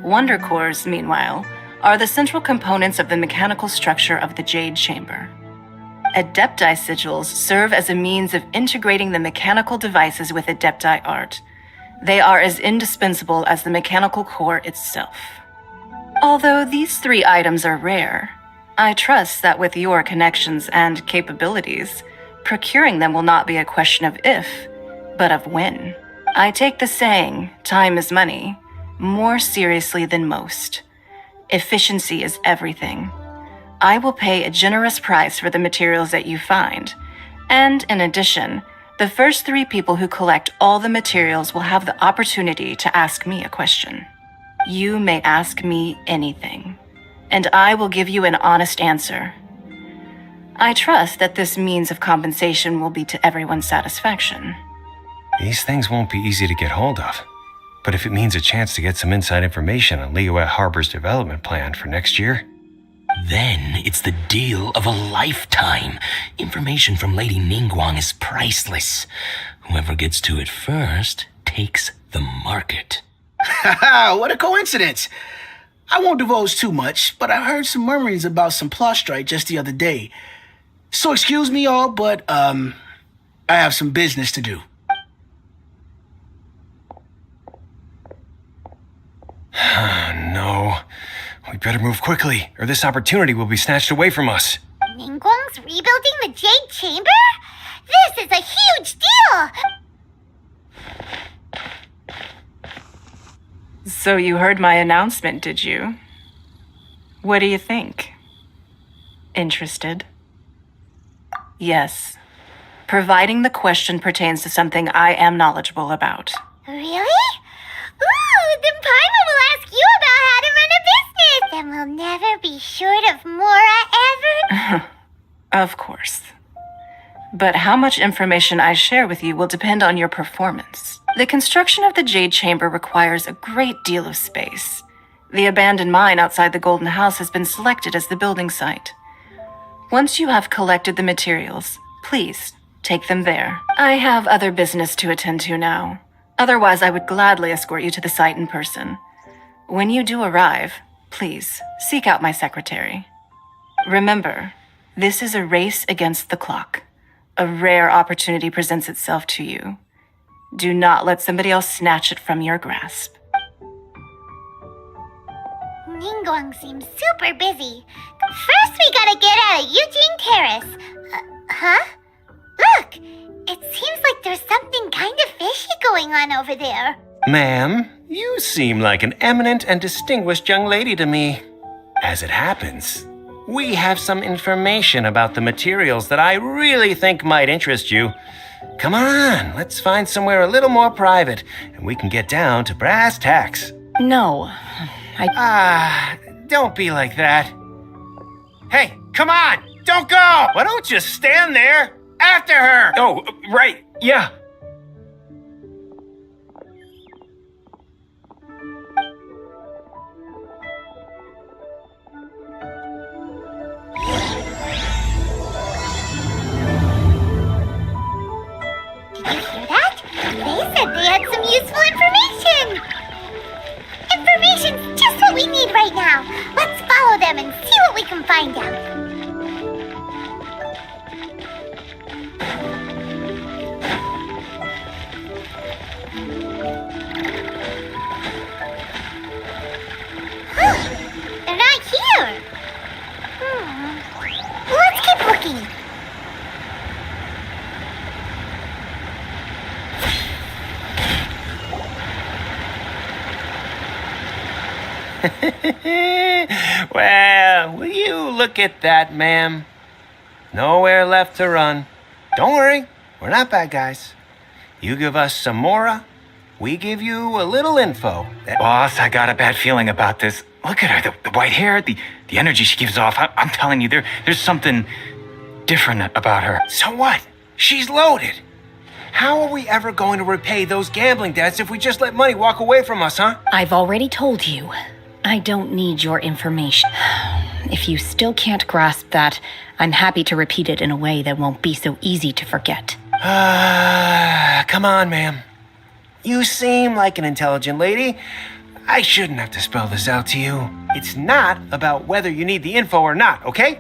Wonder Cores, meanwhile, are the central components of the mechanical structure of the Jade Chamber. Adepti sigils serve as a means of integrating the mechanical devices with Adepti art. They are as indispensable as the mechanical core itself. Although these 3 items are rare, I trust that with your connections and capabilities, procuring them will not be a question of if, but of when. I take the saying, time is money, more seriously than most. Efficiency is everything. I will pay a generous price for the materials that you find, and in addition, the first 3 people who collect all the materials will have the opportunity to ask me a question. You may ask me anything, and I will give you an honest answer. I trust that this means of compensation will be to everyone's satisfaction. These things won't be easy to get hold of. But if it means a chance to get some inside information on Liyue Harbor's development plan for next year, then it's the deal of a lifetime. Information from Lady Ningguang is priceless. Whoever gets to it first takes the market. Haha, what a coincidence! I won't divulge too much, but I heard some murmurings about some Plostrite just the other day. So excuse me all, but, I have some business to do. No. We better move quickly, or this opportunity will be snatched away from us. Ningguang's rebuilding the Jade Chamber? This is a huge deal! So you heard my announcement, did you? What do you think? Interested? Yes. Providing the question pertains to something I am knowledgeable about. Really? Ooh, then Paimon will ask you about how to run a business! And we'll never be short of Mora ever? Of course. But how much information I share with you will depend on your performance. The construction of the Jade Chamber requires a great deal of space. The abandoned mine outside the Golden House has been selected as the building site. Once you have collected the materials, please take them there. I have other business to attend to now. Otherwise, I would gladly escort you to the site in person. When you do arrive, please seek out my secretary. Remember, this is a race against the clock. A rare opportunity presents itself to you. Do not let somebody else snatch it from your grasp. Ningguang seems super busy. First, we gotta get out of Eugene Terrace. Huh? Look! It seems like there's something kind of fishy going on over there. Ma'am, you seem like an eminent and distinguished young lady to me. As it happens, we have some information about the materials that I really think might interest you. Come on, let's find somewhere a little more private, and we can get down to brass tacks. No, don't be like that. Hey, come on, don't go! Why don't you stand there? After her! Oh, right, yeah. Did you hear that? They said they had some useful information! Information's just what we need right now. Let's follow them and see what we can find out. They're not here. Let's keep looking. Well, will you look at that, ma'am? Nowhere left to run. Don't worry, we're not bad guys. You give us some mora, we give you a little info. Boss, I got a bad feeling about this. Look at her, the white hair, the energy she gives off. I'm telling you, there's something different about her. So what? She's loaded. How are we ever going to repay those gambling debts if we just let money walk away from us, huh? I've already told you. I don't need your information. If you still can't grasp that, I'm happy to repeat it in a way that won't be so easy to forget. Come on, ma'am. You seem like an intelligent lady. I shouldn't have to spell this out to you. It's not about whether you need the info or not, okay?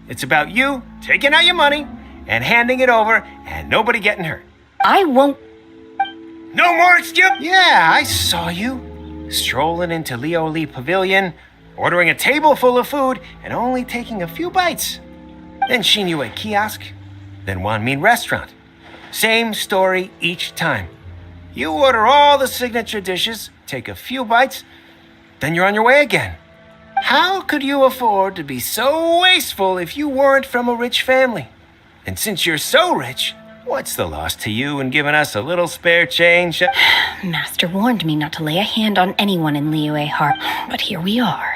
It's about you taking out your money and handing it over and nobody getting hurt. I won't. No more excuse? Yeah, I saw you. Strolling into Liyue Pavilion, ordering a table full of food, and only taking a few bites. Then Xinyue kiosk, then Wanmin restaurant. Same story each time. You order all the signature dishes, take a few bites, then you're on your way again. How could you afford to be so wasteful if you weren't from a rich family? And since you're so rich, what's the loss to you in giving us a little spare change? Master warned me not to lay a hand on anyone in Liyue Harbor, but here we are.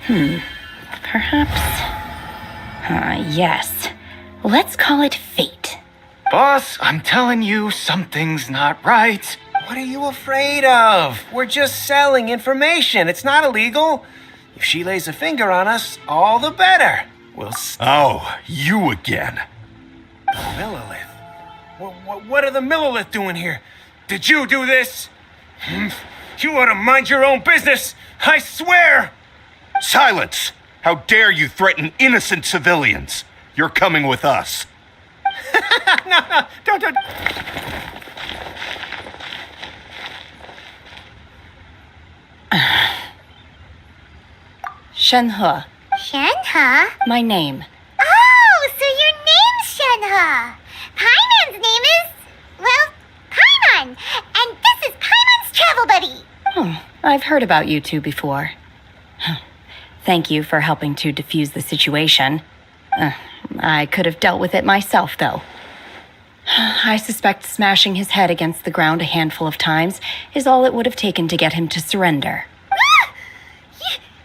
Perhaps... yes. Let's call it fate. Boss, I'm telling you, something's not right. What are you afraid of? We're just selling information. It's not illegal. If she lays a finger on us, all the better. We'll... Oh, you again. Millilith? What are the Millilith doing here? Did you do this? You ought to mind your own business! I swear! Silence! How dare you threaten innocent civilians? You're coming with us. No, don't. Serndhu. Serndhu? My name. Oh, so your name's Serndhu. Paimon's name is, well, Paimon. And this is Paimon's travel buddy. Oh, I've heard about you two before. Thank you for helping to defuse the situation. I could have dealt with it myself, though. I suspect smashing his head against the ground a handful of times is all it would have taken to get him to surrender.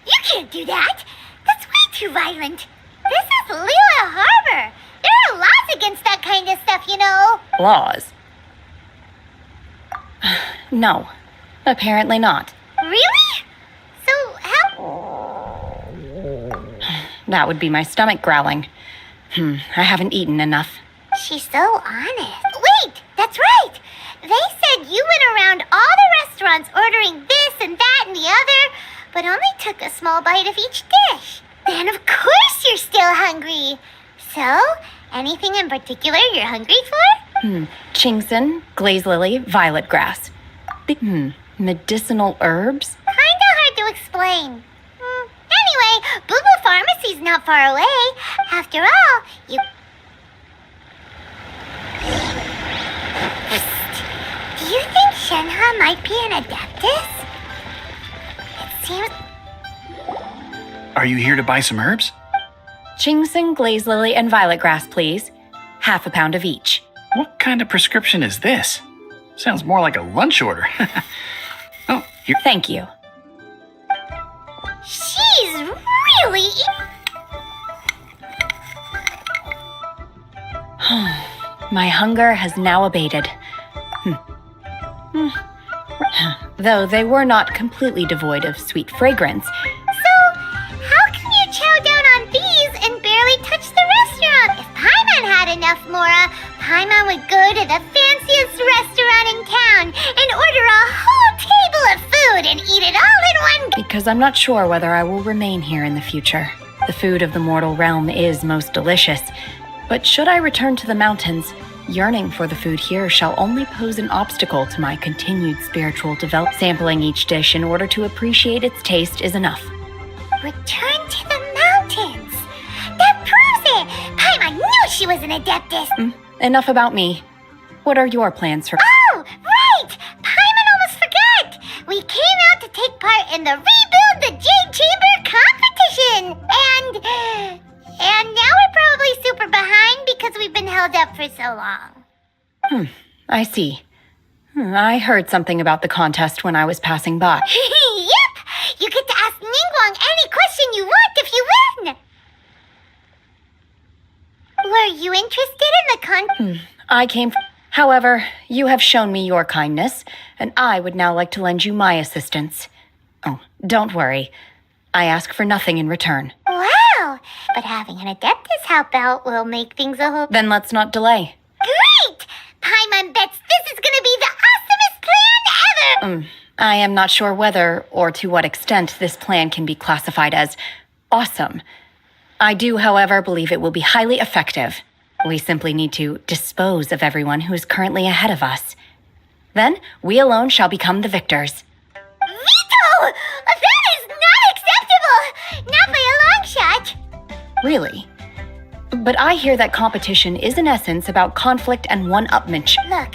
You can't do that. That's way too violent. This is Liyue Harbor. There are laws against that kind of stuff, you know. Laws? No, apparently not. Really? So how... That would be my stomach growling. I haven't eaten enough. She's so honest. Wait, that's right. They said you went around all the restaurants ordering this and that and the other, but only took a small bite of each dish. Then of course you're still hungry. So, anything in particular you're hungry for? Chingson, glaze lily, violet grass. Medicinal herbs? Kinda hard to explain. Anyway, Boo Boo Pharmacy's not far away. After all, you... Do you think Serndhu might be an Adeptis? It seems... Are you here to buy some herbs? Chingson, glaze lily, and violet grass, please. Half a pound of each. What kind of prescription is this? Sounds more like a lunch order. Oh, here. Thank you. She's really... My hunger has now abated. Though they were not completely devoid of sweet fragrance. So, how can you chow down on these and barely touch the restaurant? If Paimon had enough, Mora, Paimon would go to the fanciest restaurant in town and order a whole table of food and eat it all in one go. Because I'm not sure whether I will remain here in the future. The food of the mortal realm is most delicious. But should I return to the mountains, yearning for the food here shall only pose an obstacle to my continued spiritual development. Sampling each dish in order to appreciate its taste is enough. Return to the mountains. That proves it. Paimon knew she was an Adeptis. Enough about me. What are your plans for... Oh, right! Paimon almost forgot. We came out to take part in the Rebuild the Jade Chamber competition. And now we're probably super behind because we've been held up for so long. I see. I heard something about the contest when I was passing by. Yep! You get to ask Ningguang any question you want if you win! Were you interested in the I came... However, you have shown me your kindness, and I would now like to lend you my assistance. Oh, don't worry. I ask for nothing in return. Wow! But having an Adeptis help out will make things a whole... Then let's not delay. Great! Paimon bets this is gonna be the awesomest plan ever! I am not sure whether or to what extent this plan can be classified as awesome. I do, however, believe it will be highly effective. We simply need to dispose of everyone who is currently ahead of us. Then, we alone shall become the victors. Veto! That is not acceptable! Not by a long shot! Really? But I hear that competition is in essence about conflict and one-upmanship. Look,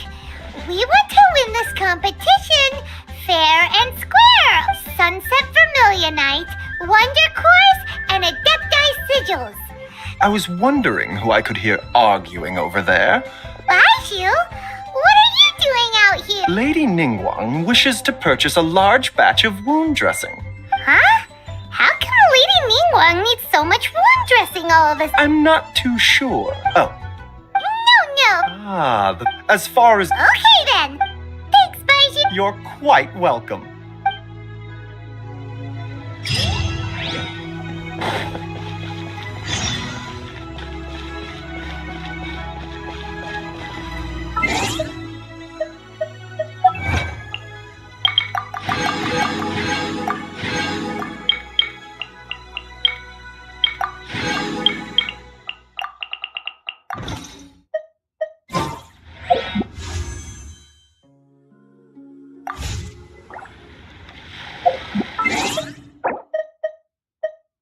we want to win this competition fair and square. Sunset Vermilion Night, Wonder Course, and Adepti Sigils. I was wondering who I could hear arguing over there. Baiju? What are you doing out here? Lady Ningguang wishes to purchase a large batch of wound dressing. Huh? How come Lady Ningguang needs so much wound dressing all of a sudden? I'm not too sure. Oh. No. As far as... Okay then. Thanks, Baiju. You're quite welcome.